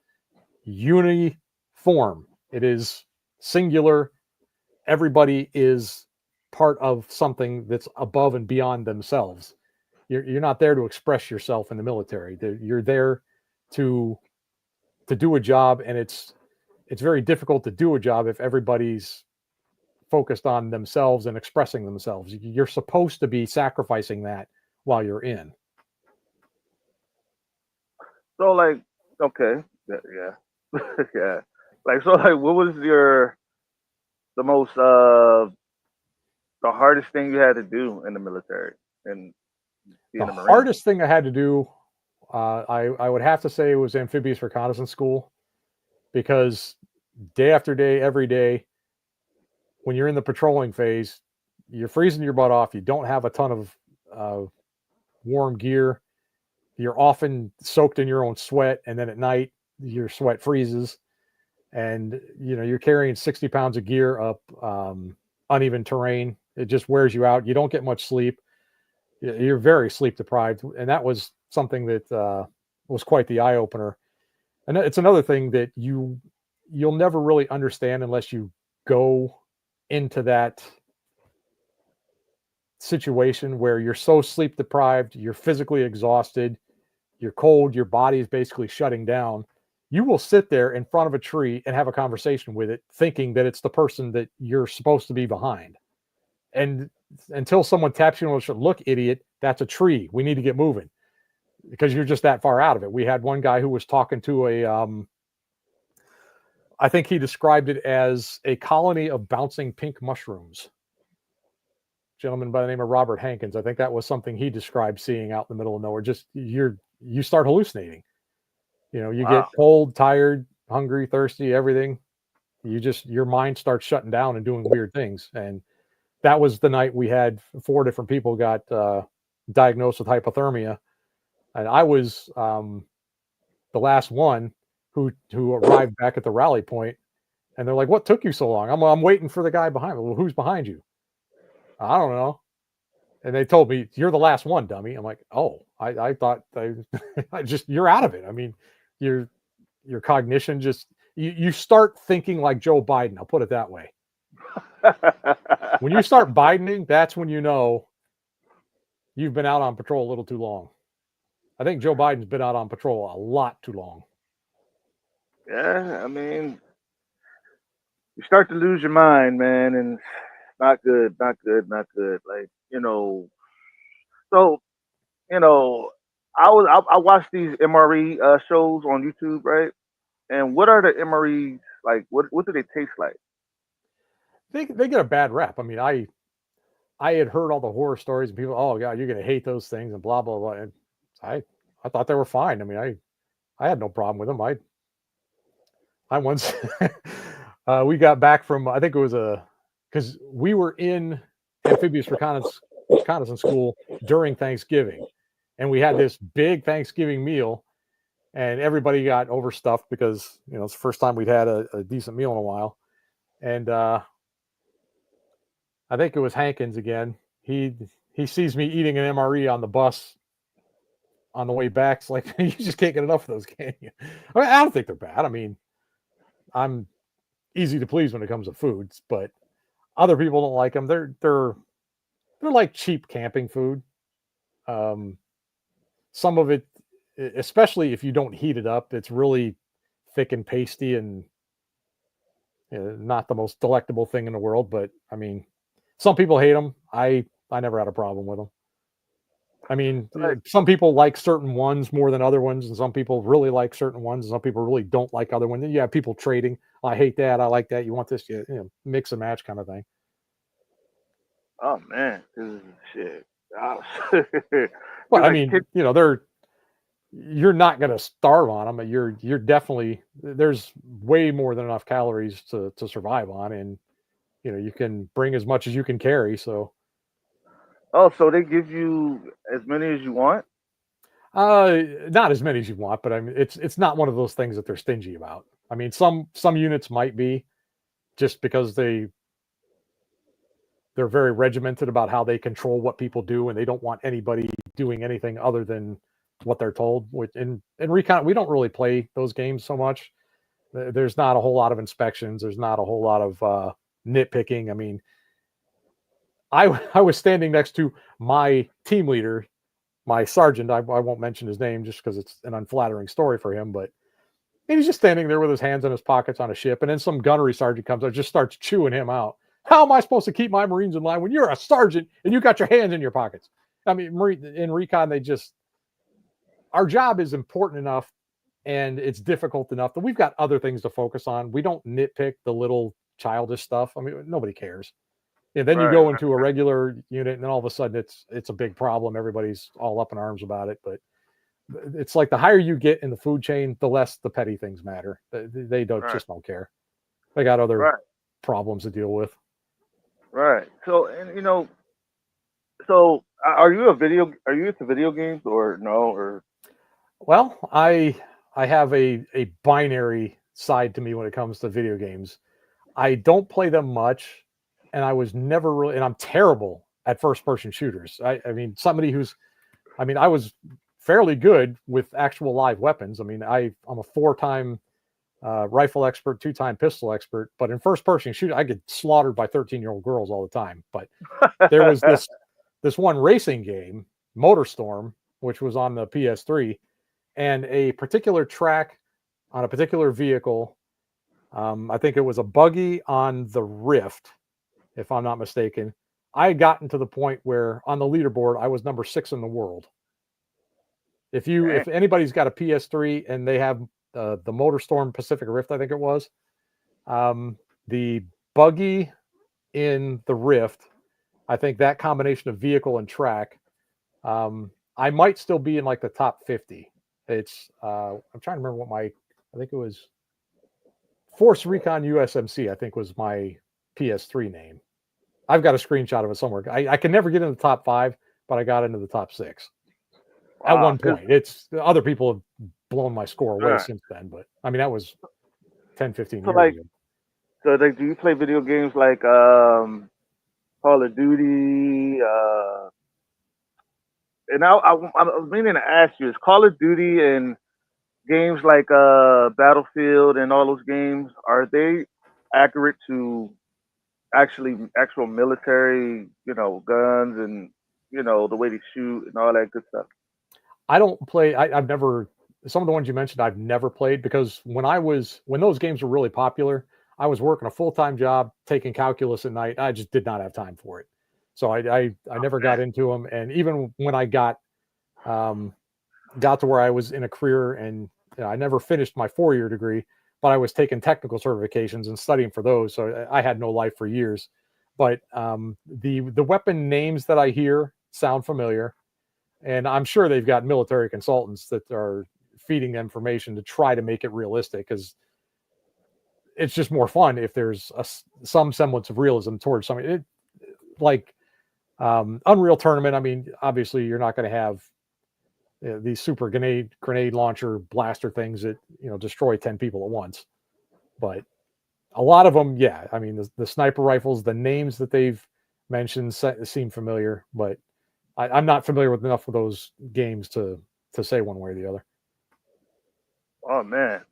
Uniform. It is singular. Everybody is part of something that's above and beyond themselves. You're not there to express yourself in the military. You're there to do a job, and it's very difficult to do a job if everybody's focused on themselves and expressing themselves. You're supposed to be sacrificing that while you're in. so like, okay, yeah, yeah. Like, so like, what was the most the hardest thing you had to do in the military and The being a Marine? hardest thing I had to do, I would have to say, was amphibious reconnaissance school, because day after day, every day, when you're in the patrolling phase, you're freezing your butt off. You don't have a ton of warm gear. You're often soaked in your own sweat, and then at night your sweat freezes, and you're carrying 60 pounds of gear up uneven terrain. It just wears you out. You don't get much sleep. You're very sleep deprived, and that was something that was quite the eye opener. And it's another thing that you'll never really understand unless you go into that situation where you're so sleep deprived, you're physically exhausted, you're cold, your body is basically shutting down. You will sit there in front of a tree and have a conversation with it, thinking that it's the person that you're supposed to be behind. And until someone taps you on the shoulder, look, idiot, that's a tree. We need to get moving, because you're just that far out of it. We had one guy who was talking to I think he described it as a colony of bouncing pink mushrooms. Gentleman by the name of Robert Hankins. I think that was something he described seeing out in the middle of nowhere. Just you start hallucinating. You Wow. get cold, tired, hungry, thirsty, everything. Your mind starts shutting down and doing weird things. And that was the night we had 4 different people got diagnosed with hypothermia, and I was the last one who arrived back at the rally point. And they're like, "What took you so long?" I'm waiting for the guy behind me. Well, who's behind you? I don't know. And they told me, "You're the last one, dummy." I'm like, "Oh, I thought you're out of it." I mean, your cognition just you start thinking like Joe Biden. I'll put it that way. When you start Bidening, that's when you know you've been out on patrol a little too long. I think Joe Biden's been out on patrol a lot too long. Yeah, I mean, you start to lose your mind, man, and not good, not good, not good. Like, so I watch these MRE shows on YouTube, right? And what are the MREs like? What do they taste like? They get a bad rap. I mean, I had heard all the horror stories and people, oh god, you're gonna hate those things and blah blah blah. And I I thought they were fine. I mean, I had no problem with them. I once we got back from I think it was a because we were in amphibious reconnaissance school during Thanksgiving, and we had this big Thanksgiving meal, and everybody got overstuffed because it's the first time we'd had a decent meal in a while, and I think it was Hankins again. He sees me eating an MRE on the bus on the way back. It's like you just can't get enough of those, can you? I mean, I don't think they're bad. I mean, I'm easy to please when it comes to foods, but other people don't like them. They're like cheap camping food. Um, some of it, especially if you don't heat it up, it's really thick and pasty and not the most delectable thing in the world. But I mean, some people hate them. I never had a problem with them. I mean, Like, some people like certain ones more than other ones, and some people really like certain ones, and some people really don't like other ones. And you have people trading. I hate that. I like that. You want this? Mix and match kind of thing. oh man, this is shit. Well, Because I like mean, they're you're not going to starve on them. You're definitely there's way more than enough calories to survive on, and you can bring as much as you can carry. So, oh, so they give you as many as you want. not as many as you want, but I mean, it's not one of those things that they're stingy about. I mean, some units might be just because they're very regimented about how they control what people do, and they don't want anybody doing anything other than what they're told. Which in recon, we don't really play those games so much. There's not a whole lot of inspections. There's not a whole lot of nitpicking. I mean, I was standing next to my team leader, my sergeant. I won't mention his name just because it's an unflattering story for him, but and he's just standing there with his hands in his pockets on a ship, and then some gunnery sergeant comes up, just starts chewing him out. How am I supposed to keep my Marines in line when you're a sergeant and you got your hands in your pockets? I mean, in recon, our job is important enough and it's difficult enough that we've got other things to focus on. We don't nitpick the little childish stuff. I mean, nobody cares. Yeah, then you Right, go right. into a regular unit, and then all of a sudden it's a big problem. Everybody's all up in arms about it. But it's like the higher you get in the food chain, the less the petty things matter. They don't Right, just don't care. They got other right, problems to deal with. right. So, and so are you a video? Are you into video games or no? Or Well, I have a binary side to me when it comes to video games. I don't play them much, and I was never really, and I'm terrible at first person shooters. I mean, I was fairly good with actual live weapons. I mean, I'm a 4-time rifle expert, 2-time pistol expert, but in first person shoot, I get slaughtered by 13-year-old girls all the time. But there was this one racing game, Motorstorm, which was on the PS3, and a particular track on a particular vehicle. I think it was a buggy on the Rift, if I'm not mistaken. I had gotten to the point where on the leaderboard I was number 6 in the world. dang, If anybody's got a PS3 and they have the Motorstorm Pacific Rift, I think it was the buggy in the Rift. I think that combination of vehicle and track, I might still be in like the top 50. It's I'm trying to remember what I think it was Force Recon USMC. I think was my PS3 name. I've got a screenshot of it somewhere. I can never get into the top 5, but I got into the top 6 at wow. one point. It's other people have blown my score away Right. since then, but I mean that was 10, 15 So years like, ago. do you play video games like Call of Duty? And I was meaning to ask you, is Call of Duty and games like Battlefield and all those games, are they accurate to actual military, guns and the way they shoot and all that good stuff? I don't play. I've never. Some of the ones you mentioned, I've never played because when those games were really popular, I was working a full time job, taking calculus at night. I just did not have time for it, so I never got Man. into them. And even when I um, got to where I was in a career, and I never finished my 4 year degree, but I was taking technical certifications and studying for those. So I had no life for years. But the weapon names that I hear sound familiar, and I'm sure they've got military consultants that are feeding information to try to make it realistic because it's just more fun if there's some semblance of realism towards something like Unreal Tournament. I mean, obviously you're not going to have these super grenade launcher blaster things that destroy 10 people at once, but a lot of them, yeah. I mean, the sniper rifles, the names that they've mentioned seem familiar, but I'm not familiar with enough of those games to say one way or the other. Oh man,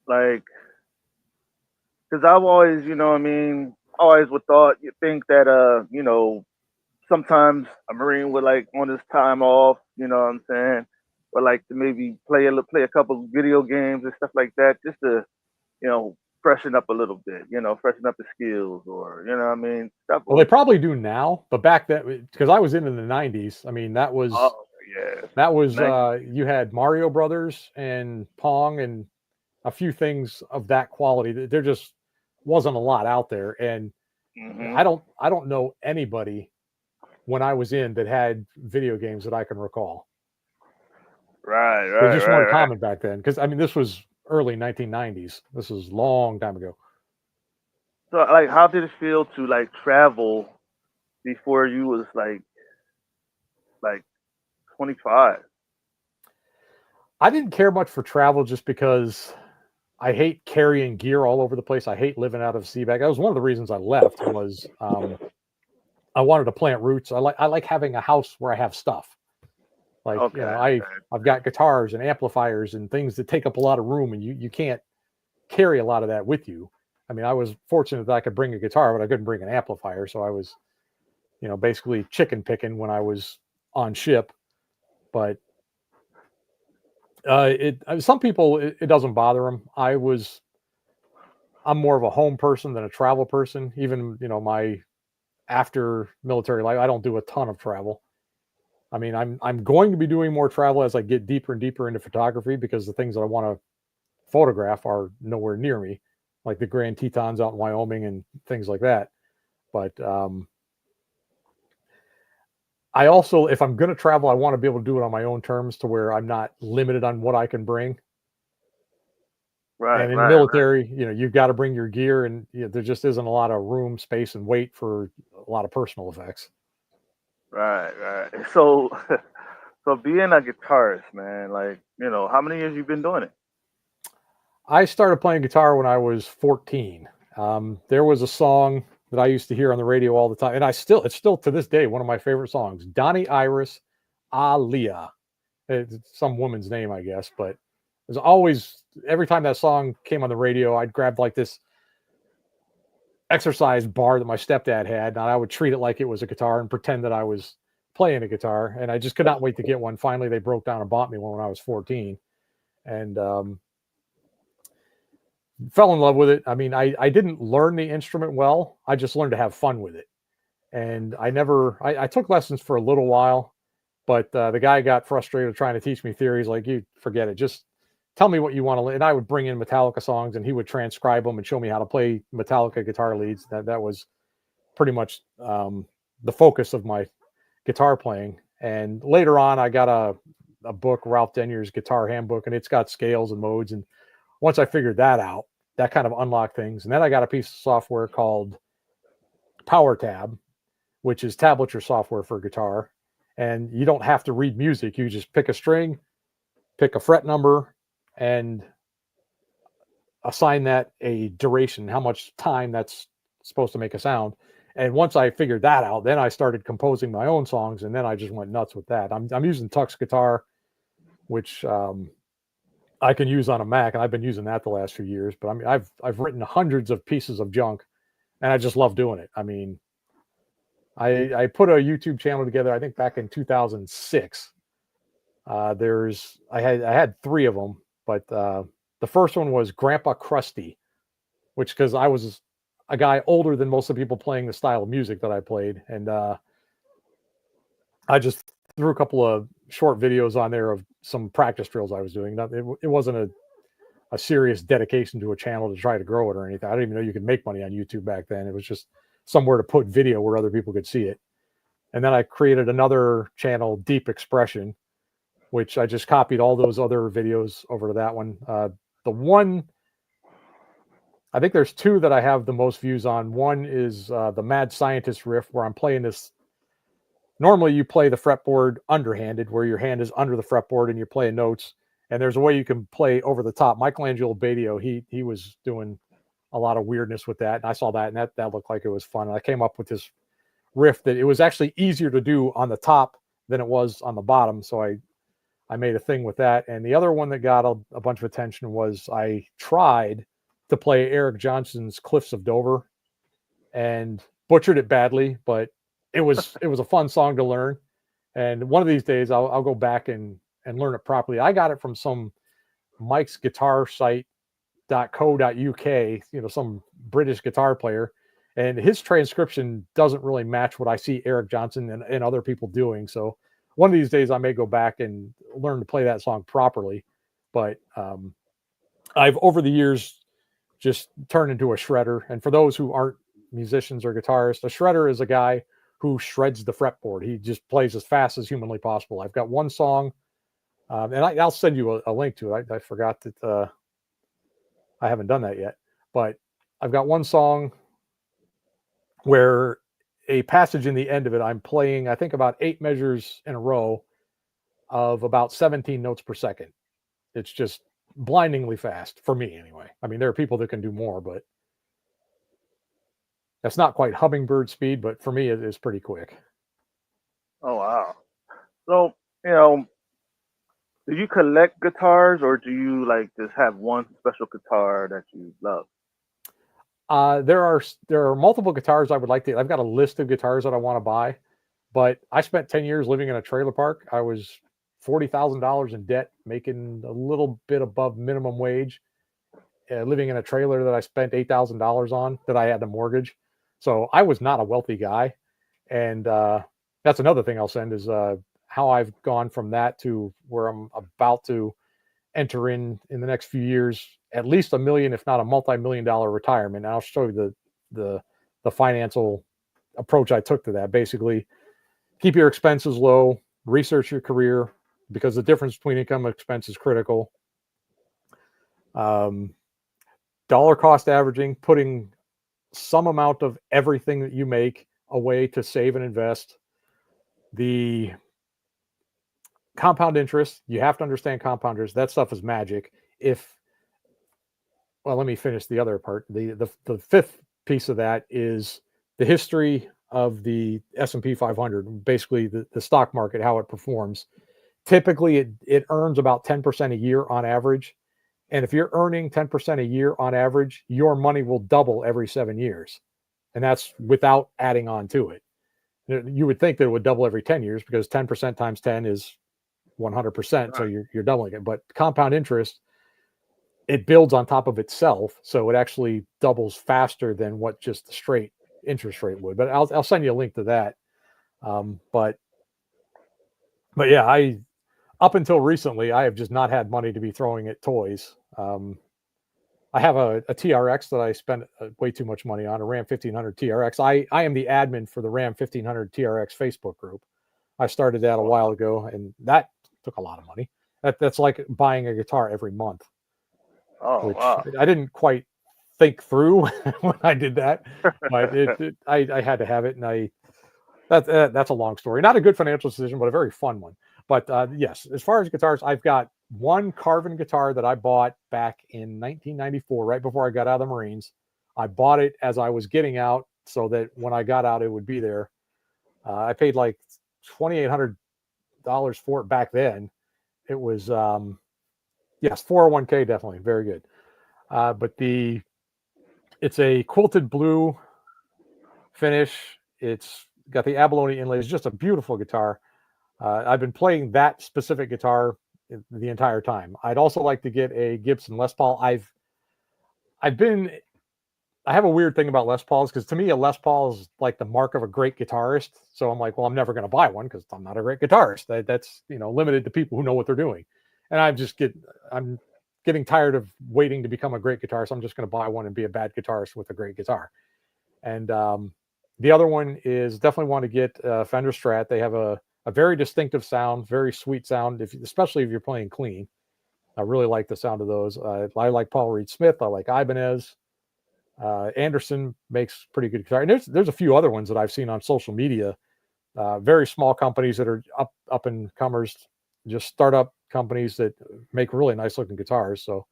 like, because I've always, I mean, always would thought you think that sometimes a Marine would like on his time off, you know what I'm saying, or like to maybe play a couple video games and stuff like that, just to freshen up a little bit, freshen up the skills, or what I mean, stuff. Well, they probably do now, but back then, because I was in the '90s, I mean, Oh yeah, that was 90. you had Mario Brothers and Pong and a few things of that quality. There just wasn't a lot out there, and Hmm. I don't know anybody when I was in that had video games that I can recall. Right, They right, just right, weren't right. common back then. Because I mean, this was early 1990s. This was a long time ago. So like, how did it feel to like travel before you was like 25? I didn't care much for travel just because I hate carrying gear all over the place. I hate living out of a sea bag. That was one of the reasons I left. Was I wanted to plant roots. I like having a house where I have stuff. Like Okay, I've got guitars and amplifiers and things that take up a lot of room, and you can't carry a lot of that with you. I mean, I was fortunate that I could bring a guitar, but I couldn't bring an amplifier, so I was basically chicken picking when I was on ship. But some people it doesn't bother them. I'm more of a home person than a travel person. Even my after military life, I don't do a ton of travel. I mean, I'm going to be doing more travel as I get deeper and deeper into photography because the things that I want to photograph are nowhere near me, like the Grand Tetons out in Wyoming and things like that. But I also, if I'm going to travel, I want to be able to do it on my own terms to where I'm not limited on what I can bring. right, And in the right, right, military, you've got to bring your gear, and there just isn't a lot of room, space, and weight for a lot of personal effects. right, right. So, so being a guitarist, man, like how many years you been doing it? I started playing guitar when I was 14. There was a song that I used to hear on the radio all the time, and it's still to this day one of my favorite songs. Donnie Iris, Aaliyah. It's some woman's name, I guess, but it was always every time that song came on the radio, I'd grab like this exercise bar that my stepdad had, and I would treat it like it was a guitar and pretend that I was playing a guitar. And I just could not wait to get one. Finally, they broke down and bought me one when I was 14, and fell in love with it. I mean, I didn't learn the instrument well. I just learned to have fun with it. And I took lessons for a little while, but the guy got frustrated trying to teach me theories. Like, you forget it. Just tell me what you want to. And I would bring in Metallica songs, and he would transcribe them and show me how to play Metallica guitar leads. That was pretty much the focus of my guitar playing. And later on, I got a book, Ralph Denier's Guitar Handbook, and it's got scales and modes. And once I figured that out, that kind of unlocked things. And then I got a piece of software called Power Tab, which is tablature software for guitar. And you don't have to read music. You just pick a string, pick a fret number, and assign that a duration, how much time that's supposed to make a sound. And once I figured that out, then I started composing my own songs, and then I just went nuts with that. I'm using Tux Guitar, which I can use on a Mac, and I've been using that the last few years. But I mean, I've written hundreds of pieces of junk, and I just love doing it. I mean, I put a YouTube channel together, I think back in 2006. I had three of them, but the first one was Grandpa Krusty, which because I was a guy older than most of the people playing the style of music that I played, and I just threw a couple of short videos on there of some practice drills I was doing. It wasn't a serious dedication to a channel to try to grow it or anything. I didn't even know you could make money on YouTube back then. It was just somewhere to put video where other people could see it. And then I created another channel, Deep Expression, which I just copied all those other videos over to that one. The one, I think there's two that I have the most views on. One is the Mad Scientist riff, where I'm playing this. Normally, you play the fretboard underhanded, where your hand is under the fretboard and you're playing notes. And there's a way you can play over the top. Michelangelo Badio, he was doing a lot of weirdness with that. And I saw that, and that looked like it was fun. And I came up with this riff that it was actually easier to do on the top than it was on the bottom. So I made a thing with that. And the other one that got a bunch of attention was I tried to play Eric Johnson's Cliffs of Dover and butchered it badly, but it was a fun song to learn. And one of these days I'll go back and learn it properly. I got it from some Mike's guitar site.co.uk, some British guitar player. And his transcription doesn't really match what I see Eric Johnson and other people doing. So one of these days I may go back and learn to play that song properly. But I've over the years just turned into a shredder. And for those who aren't musicians or guitarists, a shredder is a guy who shreds the fretboard. He just plays as fast as humanly possible. I've got one song, and I'll send you a link to it. I forgot that I haven't done that yet. But I've got one song where a passage in the end of it, I'm playing, I think, about 8 measures in a row of about 17 notes per second. It's just blindingly fast for me anyway. I mean, there are people that can do more, but that's not quite hummingbird speed, but for me, it is pretty quick. Oh wow! So do you collect guitars, or do you like just have one special guitar that you love? There are multiple guitars I would like to. I've got a list of guitars that I want to buy, but I spent 10 years living in a trailer park. I was $40,000 in debt, making a little bit above minimum wage, living in a trailer that I spent $8,000 on that I had to mortgage. So I was not a wealthy guy. And that's another thing I'll send is how I've gone from that to where I'm about to enter in the next few years, at least $1 million, if not a multi-million-dollar retirement. And I'll show you the financial approach I took to that. Basically, keep your expenses low, research your career, because the difference between income and expense is critical. Dollar cost averaging, putting some amount of everything that you make away to save and invest. The compound interest, you have to understand compound interest. That stuff is magic. Let me finish the other part. The fifth piece of that is the history of the S&P 500, basically the stock market, how it performs. Typically, it earns about 10% a year on average. And if you're earning 10% a year on average, your money will double every 7 years. And that's without adding on to it. You would think that it would double every 10 years because 10% times 10 is 100%. So you're doubling it. But compound interest, it builds on top of itself. So it actually doubles faster than what just the straight interest rate would. But I'll send you a link to that. But yeah, up until recently, I have just not had money to be throwing at toys. I have a TRX that I spent way too much money on, a Ram 1500 TRX. I am the admin for the Ram 1500 TRX Facebook group. I started that a while ago, and that took a lot of money. That's like buying a guitar every month. Oh, which wow. I didn't quite think through when I did that, but I had to have it, and that's a long story. Not a good financial decision, but a very fun one. But yes, as far as guitars, I've got one Carvin guitar that I bought back in 1994, right before I got out of the Marines. I bought it as I was getting out so that when I got out, it would be there. I paid like $2,800 for it back then. It was, yes, 401k, definitely. Very good. But it's a quilted blue finish. It's got the abalone inlays, just a beautiful guitar. I've been playing that specific guitar the entire time. I'd also like to get a Gibson Les Paul. I've been I have a weird thing about Les Pauls because to me a Les Paul is like the mark of a great guitarist. So I'm like, well, I'm never going to buy one because I'm not a great guitarist. That's limited to people who know what they're doing. And I'm getting tired of waiting to become a great guitarist. I'm just going to buy one and be a bad guitarist with a great guitar. And the other one is definitely want to get Fender Strat. They have a very distinctive sound, very sweet sound, especially if you're playing clean. I really like the sound of those. I like Paul Reed Smith. I like Ibanez. Anderson makes pretty good guitar. And there's a few other ones that I've seen on social media. Very small companies that are up and comers, just startup companies that make really nice looking guitars. So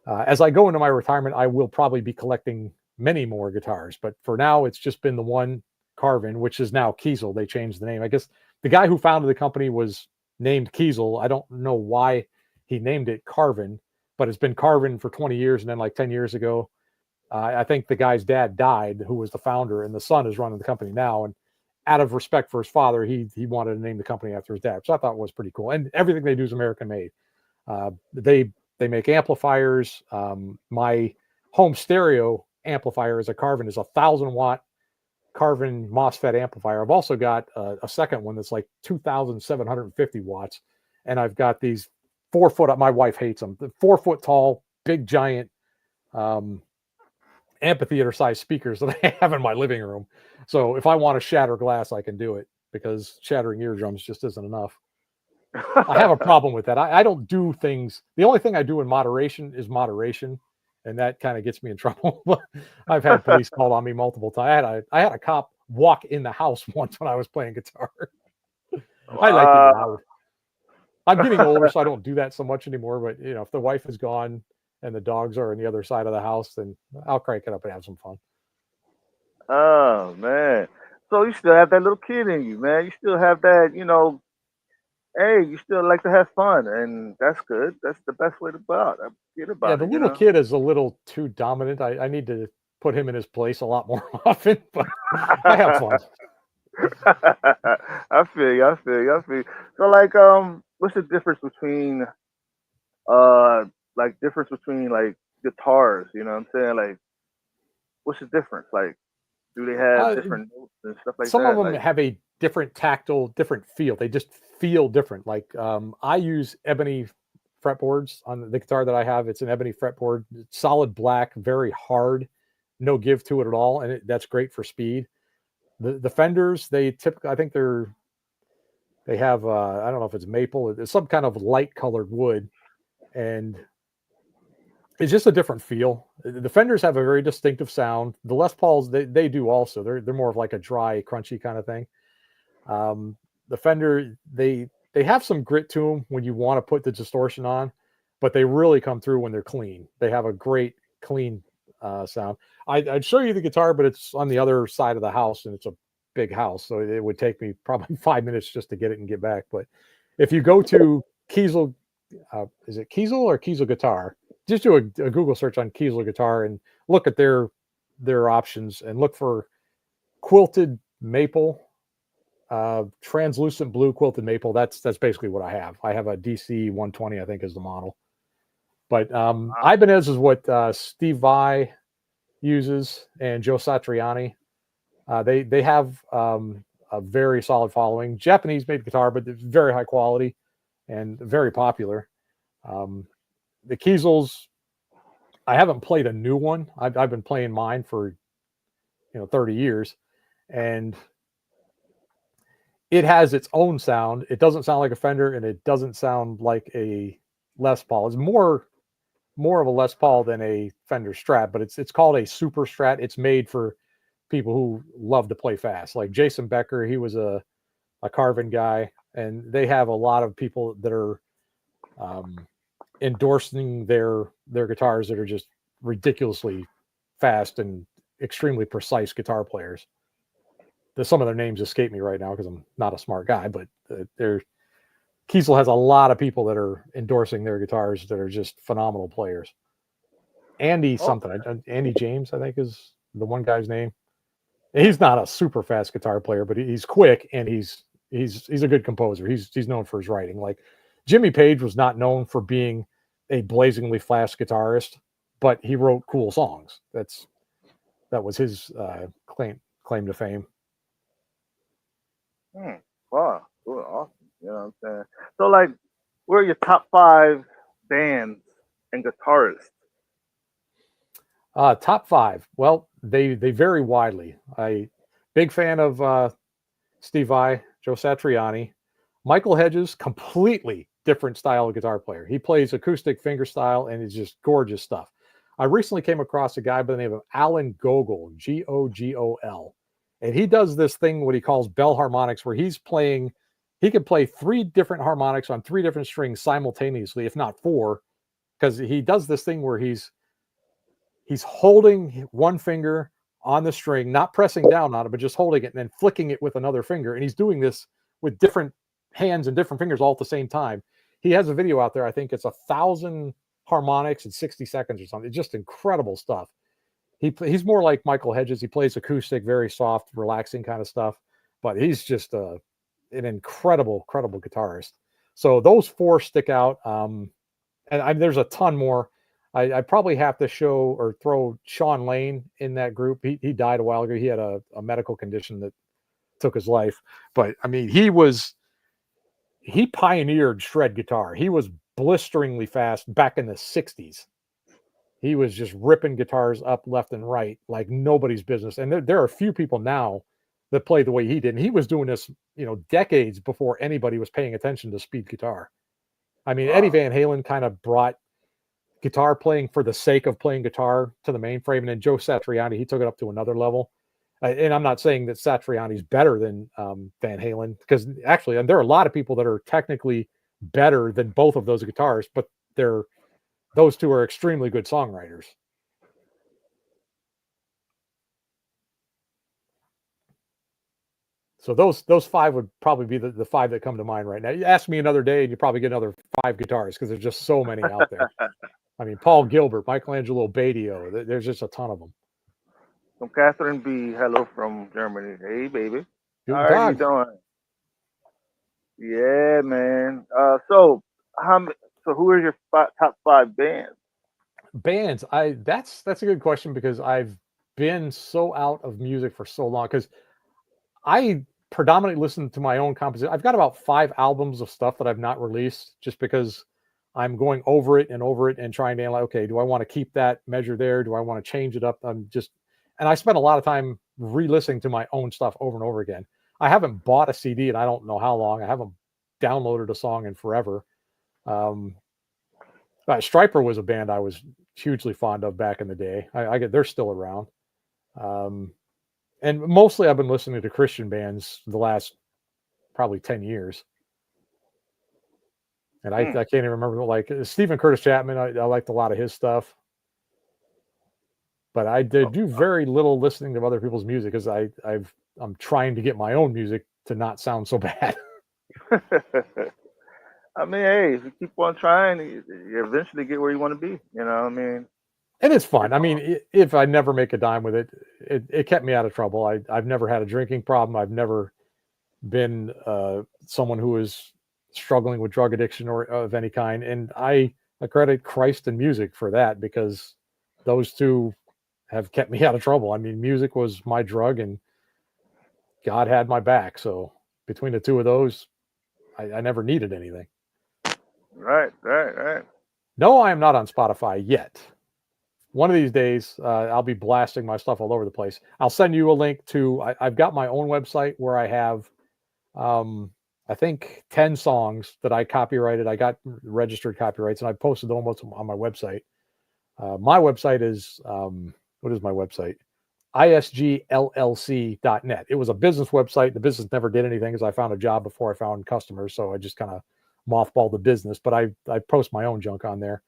as I go into my retirement, I will probably be collecting many more guitars. But for now, it's just been the one Carvin, which is now Kiesel. They changed the name. I guess the guy who founded the company was named Kiesel. I don't know why he named it Carvin, but it's been Carvin for 20 years. And then like 10 years ago, I think the guy's dad died, who was the founder, and the son is running the company now. And out of respect for his father, he wanted to name the company after his dad, which I thought was pretty cool. And everything they do is American made. They make amplifiers. My home stereo amplifier is a Carvin, is 1,000-watt Carvin MOSFET amplifier. I've also got a second one that's like 2,750 watts, and I've got these 4-foot. My wife hates them. 4-foot tall, big giant. Amphitheater-sized speakers that I have in my living room. So if I want to shatter glass, I can do it because shattering eardrums just isn't enough. I have a problem with that. I don't do things. The only thing I do in moderation is moderation, and that kind of gets me in trouble. I've had police called on me multiple times. I had a cop walk in the house once when I was playing guitar. I like it loud. I'm getting older, so I don't do that so much anymore. But if the wife is gone and the dogs are on the other side of the house, then I'll crank it up and have some fun. Oh man. So you still have that little kid in you, man. You still have that, hey, you still like to have fun, and that's good. That's the best way to get Yeah, about the it, little kid is a little too dominant. I need to put him in his place a lot more often, but I have fun. I feel you. I feel you. I feel you. So, like, what's the difference between, like guitars? You know what I'm saying? Like, what's the difference? Like, do they have Uh, different notes and stuff like some of that? them Like, have a different feel. They just feel different. Like I use ebony fretboards on the guitar that I have. It's an ebony fretboard, solid black, very hard, no give to it at all, and that's great for speed. The Fenders, they typically, I think they have I don't know if it's maple, it's some kind of light colored wood, and it's just a different feel. The Fenders have a very distinctive sound. The Les Pauls, they do also. They're more of like a dry, crunchy kind of thing. The Fender, they have some grit to them when you want to put the distortion on, but they really come through when they're clean. They have a great clean sound. I'd show you the guitar, but it's on the other side of the house, and it's a big house, so it would take me probably 5 minutes just to get it and get back. But if you go to Kiesel, is it Kiesel or Kiesel Guitar? Just do a Google search on Kiesel Guitar and look at their options and look for quilted maple, translucent blue quilted maple. That's basically what I have. I have a DC 120, I think is the model. But Ibanez is what Steve Vai uses and Joe Satriani. They have a very solid following. Japanese made guitar, but it's very high quality and very popular. The Kiesels, I haven't played a new one. I've been playing mine for 30 years, and it has its own sound. It doesn't sound like a Fender, and it doesn't sound like a Les Paul. It's more of a Les Paul than a Fender Strat, but it's called a Super Strat. It's made for people who love to play fast, like Jason Becker. He was a Carvin guy, and they have a lot of people that are endorsing their guitars that are just ridiculously fast and extremely precise guitar players. Some of their names escape me right now because I'm not a smart guy, but Kiesel has a lot of people that are endorsing their guitars that are just phenomenal players. Andy James, I think is the one guy's name. He's not a super fast guitar player, but he's quick and he's a good composer. He's known for his writing. Like Jimmy Page was not known for being a blazingly fast guitarist, but he wrote cool songs. That was his claim to fame. Hmm. Wow. Cool. Awesome. You know what I'm saying? So, like, what are your top five bands and guitarists? Top five. Well, they vary widely. I big fan of Steve Vai, Joe Satriani, Michael Hedges, completely different style of guitar player. He plays acoustic fingerstyle and it's just gorgeous stuff. I recently came across a guy by the name of Alan Gogol, Gogol, and he does this thing what he calls bell harmonics, where he can play three different harmonics on three different strings simultaneously, if not four, because he does this thing where he's holding one finger on the string, not pressing down on it, but just holding it and then flicking it with another finger. And he's doing this with different hands and different fingers all at the same time. He has a video out there. I think it's 1,000 harmonics in 60 seconds or something. It's just incredible stuff. He's more like Michael Hedges. He plays acoustic, very soft, relaxing kind of stuff, but he's just an incredible guitarist. So those four stick out. There's a ton more. I probably have to show or throw Sean Lane in that group. He died a while ago. He had a medical condition that took his life. But I mean, he pioneered shred guitar. He was blisteringly fast back in the 60s. He was just ripping guitars up left and right like nobody's business. And there are a few people now that play the way he did. And he was doing this, decades before anybody was paying attention to speed guitar. I mean, Eddie Van Halen kind of brought guitar playing for the sake of playing guitar to the mainframe. And then Joe Satriani, he took it up to another level. And I'm not saying that Satriani's better than Van Halen, because actually there are a lot of people that are technically better than both of those guitarists, but those two are extremely good songwriters. So those five would probably be the five that come to mind right now. You ask me another day and you probably get another five guitarists, because there's just so many out there. I mean, Paul Gilbert, Michelangelo Badio, there's just a ton of them. From Catherine B. Hello from Germany. Hey, baby. How Guten are you Tag. doing? Yeah, man. So who are your top five bands? Bands, that's a good question, because I've been so out of music for so long, because I predominantly listen to my own composition. I've got about 5 albums of stuff that I've not released, just because I'm going over it and trying to analyze, okay, do I want to keep that measure there? Do I want to change it up? And I spend a lot of time re-listening to my own stuff over and over again. I haven't bought a CD and I don't know how long. I haven't downloaded a song in forever. Stryper was a band I was hugely fond of back in the day. They're still around. And mostly I've been listening to Christian bands the last probably 10 years. And I can't even remember, like Stephen Curtis Chapman. I liked a lot of his stuff, but I do very little listening to other people's music, because I'm trying to get my own music to not sound so bad. I mean, hey, if you keep on trying, you eventually get where you want to be. You know what I mean? And it's fun. I mean, if I never make a dime with it, it kept me out of trouble. I've never had a drinking problem. I've never been someone who is struggling with drug addiction or of any kind. And I credit Christ and music for that, because those two have kept me out of trouble. I mean, music was my drug and God had my back. So between the two of those, I never needed anything. Right. No, I am not on Spotify yet. One of these days, I'll be blasting my stuff all over the place. I'll send you a link to, I've got my own website where I have, I think 10 songs that I copyrighted. I got registered copyrights and I posted them on my website. My website is, what is my website? isgllc.net. It was a business website. The business never did anything because I found a job before I found customers. So I just kind of mothballed the business, but I post my own junk on there.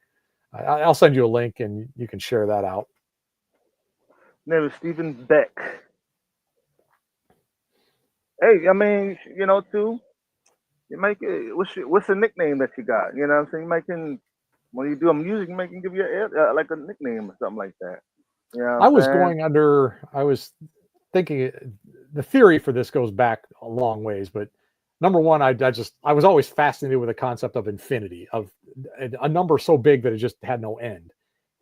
I'll send you a link and you can share that out. Name is Stephen Beck. Hey, I mean, too. You make it. What's the nickname that you got? You know what I'm saying? You making, when you do music, you making give you like a nickname or something like that. You know what I I'm was saying? going under. I was thinking the theory for this goes back a long ways, but number one, I was always fascinated with the concept of infinity, of a number so big that it just had no end.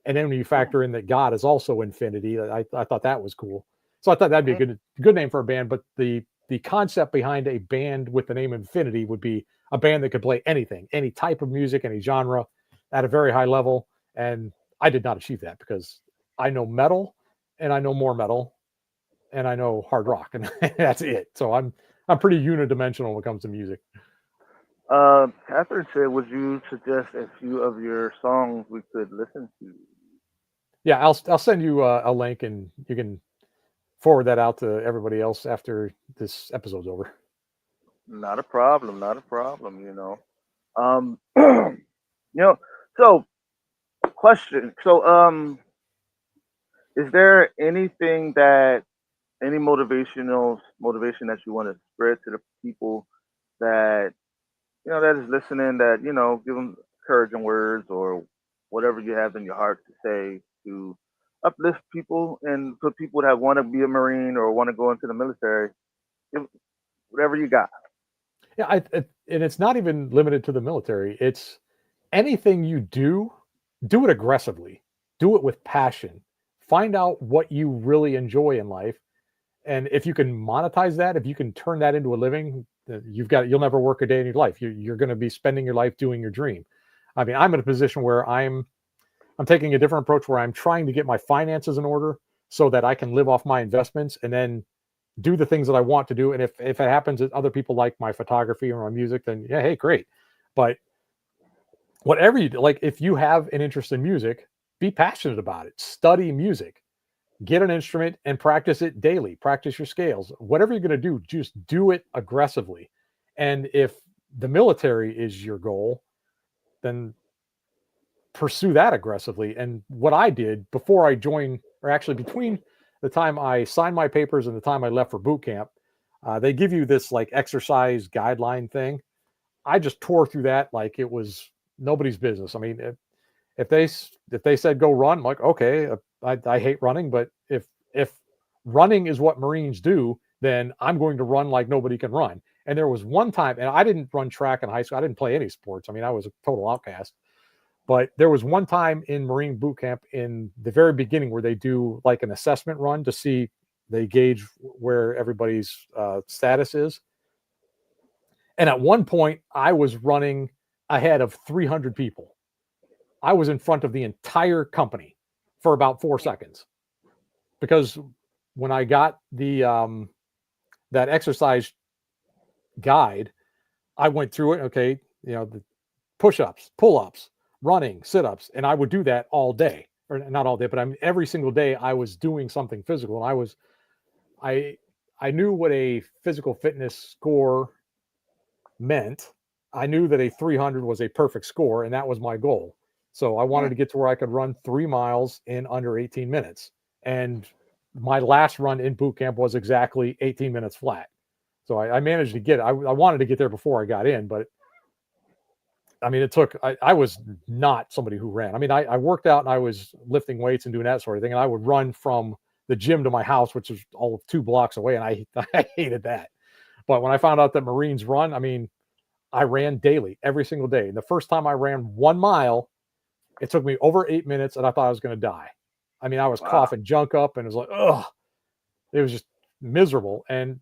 And then when you Hmm. factor in that God is also infinity, I thought that was cool. So I thought that'd be a Hmm. good name for a band. But the concept behind a band with the name Infinity would be a band that could play anything, any type of music, any genre, at a very high level. And I did not achieve that because I know metal, and I know more metal, and I know hard rock, and that's it. So I'm pretty unidimensional when it comes to music. Catherine said, "Would you suggest a few of your songs we could listen to?" Yeah, I'll send you a link, and you can forward that out to everybody else after this episode's over. Not a problem. Not a problem. You know. So, question. So, is there anything that any motivation that you want to spread to the people that that is listening, that give them encouraging words or whatever you have in your heart to say to uplift people and for people that want to be a marine or want to go into the military, give, whatever you got. Yeah, and it's not even limited to the military. It's anything you do, do it aggressively, do it with passion. Find out what you really enjoy in life, and if you can monetize that, if you can turn that into a living, you'll never work a day in your life. You're going to be spending your life doing your dream. I mean, I'm in a position where I'm taking a different approach where I'm trying to get my finances in order so that I can live off my investments and then do the things that I want to do. And if it happens that other people like my photography or my music, then yeah, hey, great. But whatever you do, like if you have an interest in music, be passionate about it. Study music, get an instrument and practice it daily. Practice your scales. Whatever you're going to do, just do it aggressively. And if the military is your goal, then pursue that aggressively. And what I did before I joined, or actually between the time I signed my papers and the time I left for boot camp, they give you this like exercise guideline thing. I just tore through that like it was nobody's business. I mean, if they said go run, I'm like okay, I hate running, but if running is what Marines do, then I'm going to run like nobody can run. And there was one time, and I didn't run track in high school. I didn't play any sports. I mean, I was a total outcast. But there was one time in Marine boot camp in the very beginning where they do like an assessment run to see they gauge where everybody's status is. And at one point, I was running ahead of 300 people. I was in front of the entire company for about 4 seconds because when I got the that exercise guide, I went through it. Okay, the push-ups, pull-ups, running, sit-ups, and I would do that all day, or not all day, but I mean every single day I was doing something physical, and I I knew what a physical fitness score meant. I knew that a 300 was a perfect score, and that was my goal. So I wanted Mm. to get to where I could run 3 miles in under 18 minutes, and my last run in boot camp was exactly 18 minutes flat. So I managed to get. I wanted to get there before I got in, but I mean, it took, I was not somebody who ran. I mean, I worked out and I was lifting weights and doing that sort of thing. And I would run from the gym to my house, which is all of 2 blocks away. And I hated that. But when I found out that Marines run, I mean, I ran daily, every single day. And the first time I ran 1 mile, it took me over 8 minutes and I thought I was going to die. I mean, I was Wow. coughing junk up and it was like, ugh, it was just miserable. And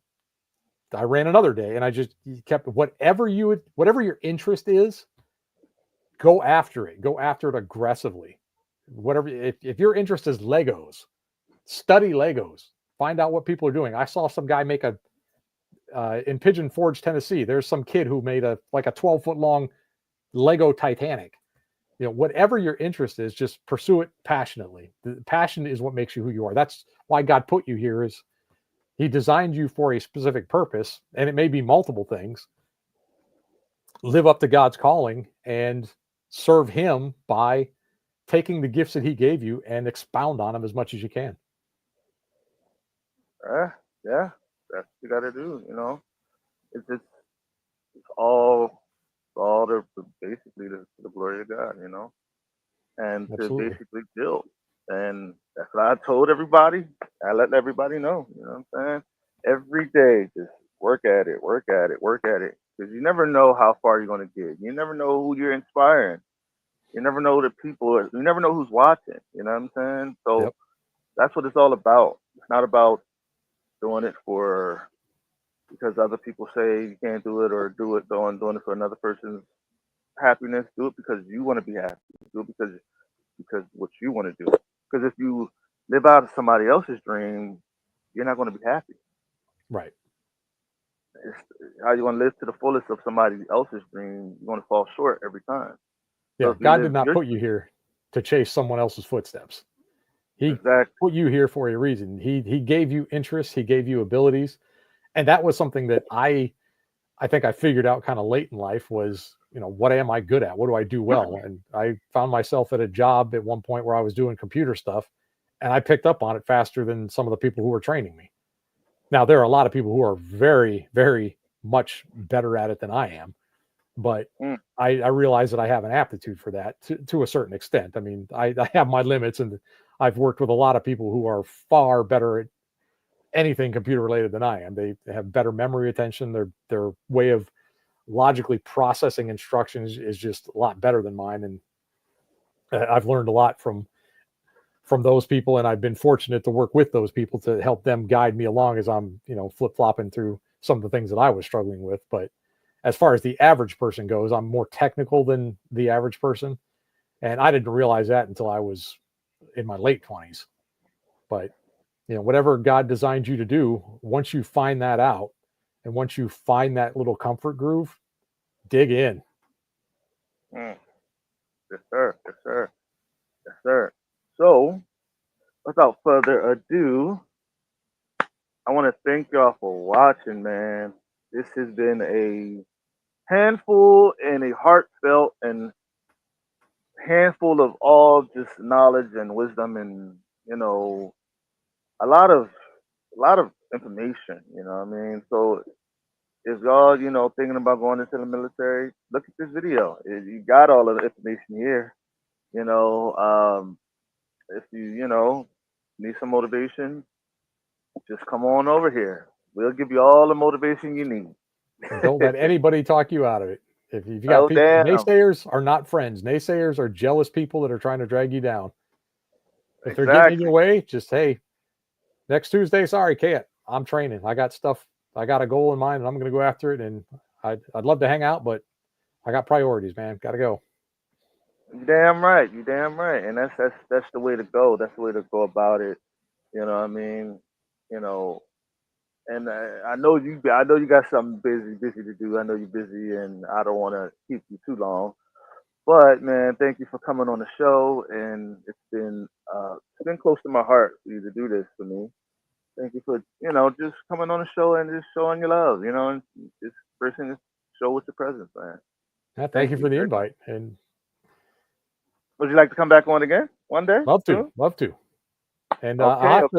I ran another day and I just kept whatever your interest is, go after it. Go after it aggressively. Whatever, if your interest is Legos, study Legos. Find out what people are doing. I saw some guy make a in Pigeon Forge, Tennessee. There's some kid who made a like a 12-foot long Lego Titanic. Whatever your interest is, just pursue it passionately. The passion is what makes you who you are. That's why God put you here. Is He designed you for a specific purpose, and it may be multiple things. Live up to God's calling and serve Him by taking the gifts that He gave you and expound on them as much as you can. Uh, yeah, that's what you got to do. It's all basically the glory of God. And to Absolutely. basically build. And that's what I told everybody. I let everybody know. You know what I'm saying? Every day, just work at it, work at it, work at it. Because you never know how far you're going to get. You never know who you're inspiring. You never know the people. You never know who's watching. You know what I'm saying? So Yep. that's what it's all about. It's not about doing it for because other people say you can't do it or do it doing it for another person's happiness. Do it because you want to be happy. Do it because what you want to do. Because if you live out of somebody else's dream, you're not going to be happy. Right. It's how you want to live to the fullest of somebody else's dream. You're going to fall short every time. So Yeah. if you God did live not your put you here to chase someone else's footsteps. He exact, put you here for a reason. He gave you interests, he gave you abilities. And that was something that I think I figured out kind of late in life was, what am I good at? What do I do well? And I found myself at a job at one point where I was doing computer stuff and I picked up on it faster than some of the people who were training me. Now, there are a lot of people who are very, very much better at it than I am, but mm, I realize that I have an aptitude for that to a certain extent. I mean, I have my limits, and I've worked with a lot of people who are far better at anything computer related than I am. They have better memory retention. Their way of logically processing instructions is just a lot better than mine, and I've learned a lot from those people, and I've been fortunate to work with those people to help them guide me along as I'm flip flopping through some of the things that I was struggling with. But as far as the average person goes, I'm more technical than the average person, and I didn't realize that until I was in my late 20s. But whatever God designed you to do, once you find that out, and once you find that little comfort groove, dig in. mm, yes sir, yes sir, yes sir. So without further ado, I want to thank y'all for watching, man. This has been a handful and a heartfelt and handful of all just knowledge and wisdom and you know a lot of a lot of information. You know what I mean? So if y'all thinking about going into the military, look at this video. You got all of the information here. You know, if you need some motivation, just come on over here. We'll give you all the motivation you need. And don't let anybody talk you out of it. If you got Oh people, damn! naysayers are not friends. Naysayers are jealous people that are trying to drag you down. If they're getting in your Exactly. way, just, hey, next Tuesday, sorry, can't. I'm training. I got stuff. I got a goal in mind, and I'm going to go after it. And I'd love to hang out, but I got priorities, man. Got to go. You damn right. You damn right. And that's the way to go. That's the way to go about it. You know what I mean? You know, and I know you. I know you got something busy to do. I know you're busy, and I don't want to keep you too long. But man, thank you for coming on the show, and it's been close to my heart for you to do this for me. Thank you for just coming on the show and just showing your love. And just person this show with your presence, man. Yeah, thank Thank you you for the very much. invite, and Would you like to come back on again one day love to, soon? love to. And Okay, I'll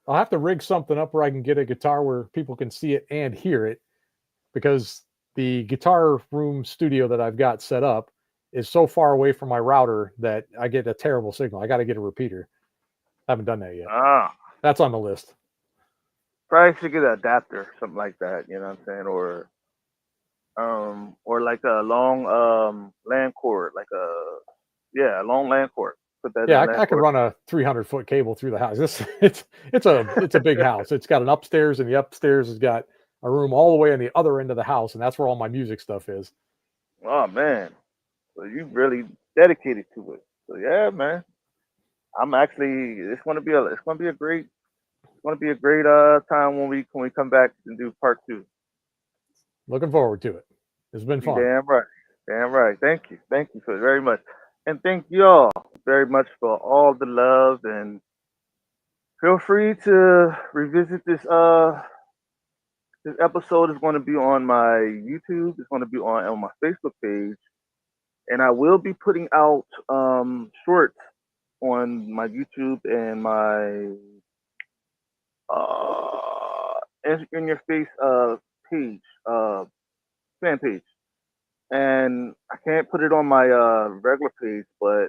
have to rig something up where I can get a guitar where people can see it and hear it, because the guitar room studio that I've got set up is so far away from my router that I get a terrible signal. I got to get a repeater. I haven't done that yet. ah, That's on the list. probably should get an adapter, something like that. You know what I'm saying, or like a long land cord, like a long land cord. Put that in Yeah, a land I could cord. run a 300-foot cable through the house. It's a big house. It's got an upstairs, and the upstairs has got a room all the way on the other end of the house, and that's where all my music stuff is. Oh man, so you really dedicated to it. So yeah, man. I'm actually. It's gonna be a great time when we come back and do part two. Looking forward to it. It's been You fun. damn right. Damn right. Thank you for very much, and thank y'all very much for all the love. And feel free to revisit this. This episode is going to be on my YouTube. It's going to be on my Facebook page, and I will be putting out shorts on my YouTube and my in your face page fan page. And I can't put it on my regular page, but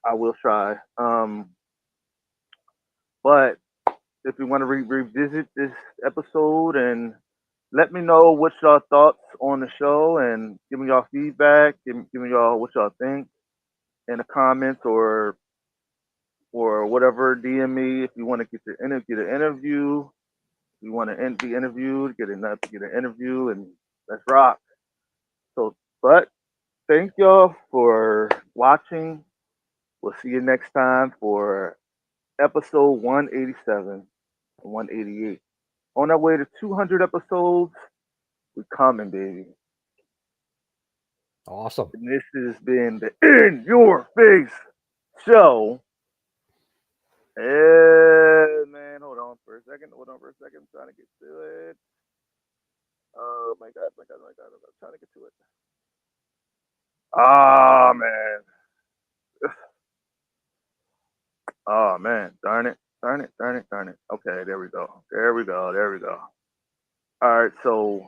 I will try. But if you want to revisit this episode and let me know what y'all thoughts on the show and give me y'all feedback, give me y'all what y'all think in the comments or whatever. DM me if you want to get an interview. If you want to be interviewed, get an interview, and let's rock. So, but thank y'all for watching. We'll see you next time for episode 187 and 188. On our way to 200 episodes, we coming, baby. Awesome. And this has been the In Your Face show. And man, hold on for a second. Hold on for a second. I'm trying to get to it. Oh my god, my god, my god. I'm trying to get to it. Ah man. Oh man. Darn it. Darn it. Darn it. Darn it. Okay, there we go. There we go. There we go. Alright, so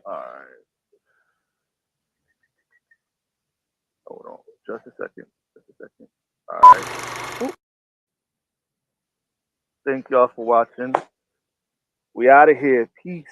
alright. Hold on. Just a second. Just a second. Alright. Thank y'all for watching. We out of here. Peace.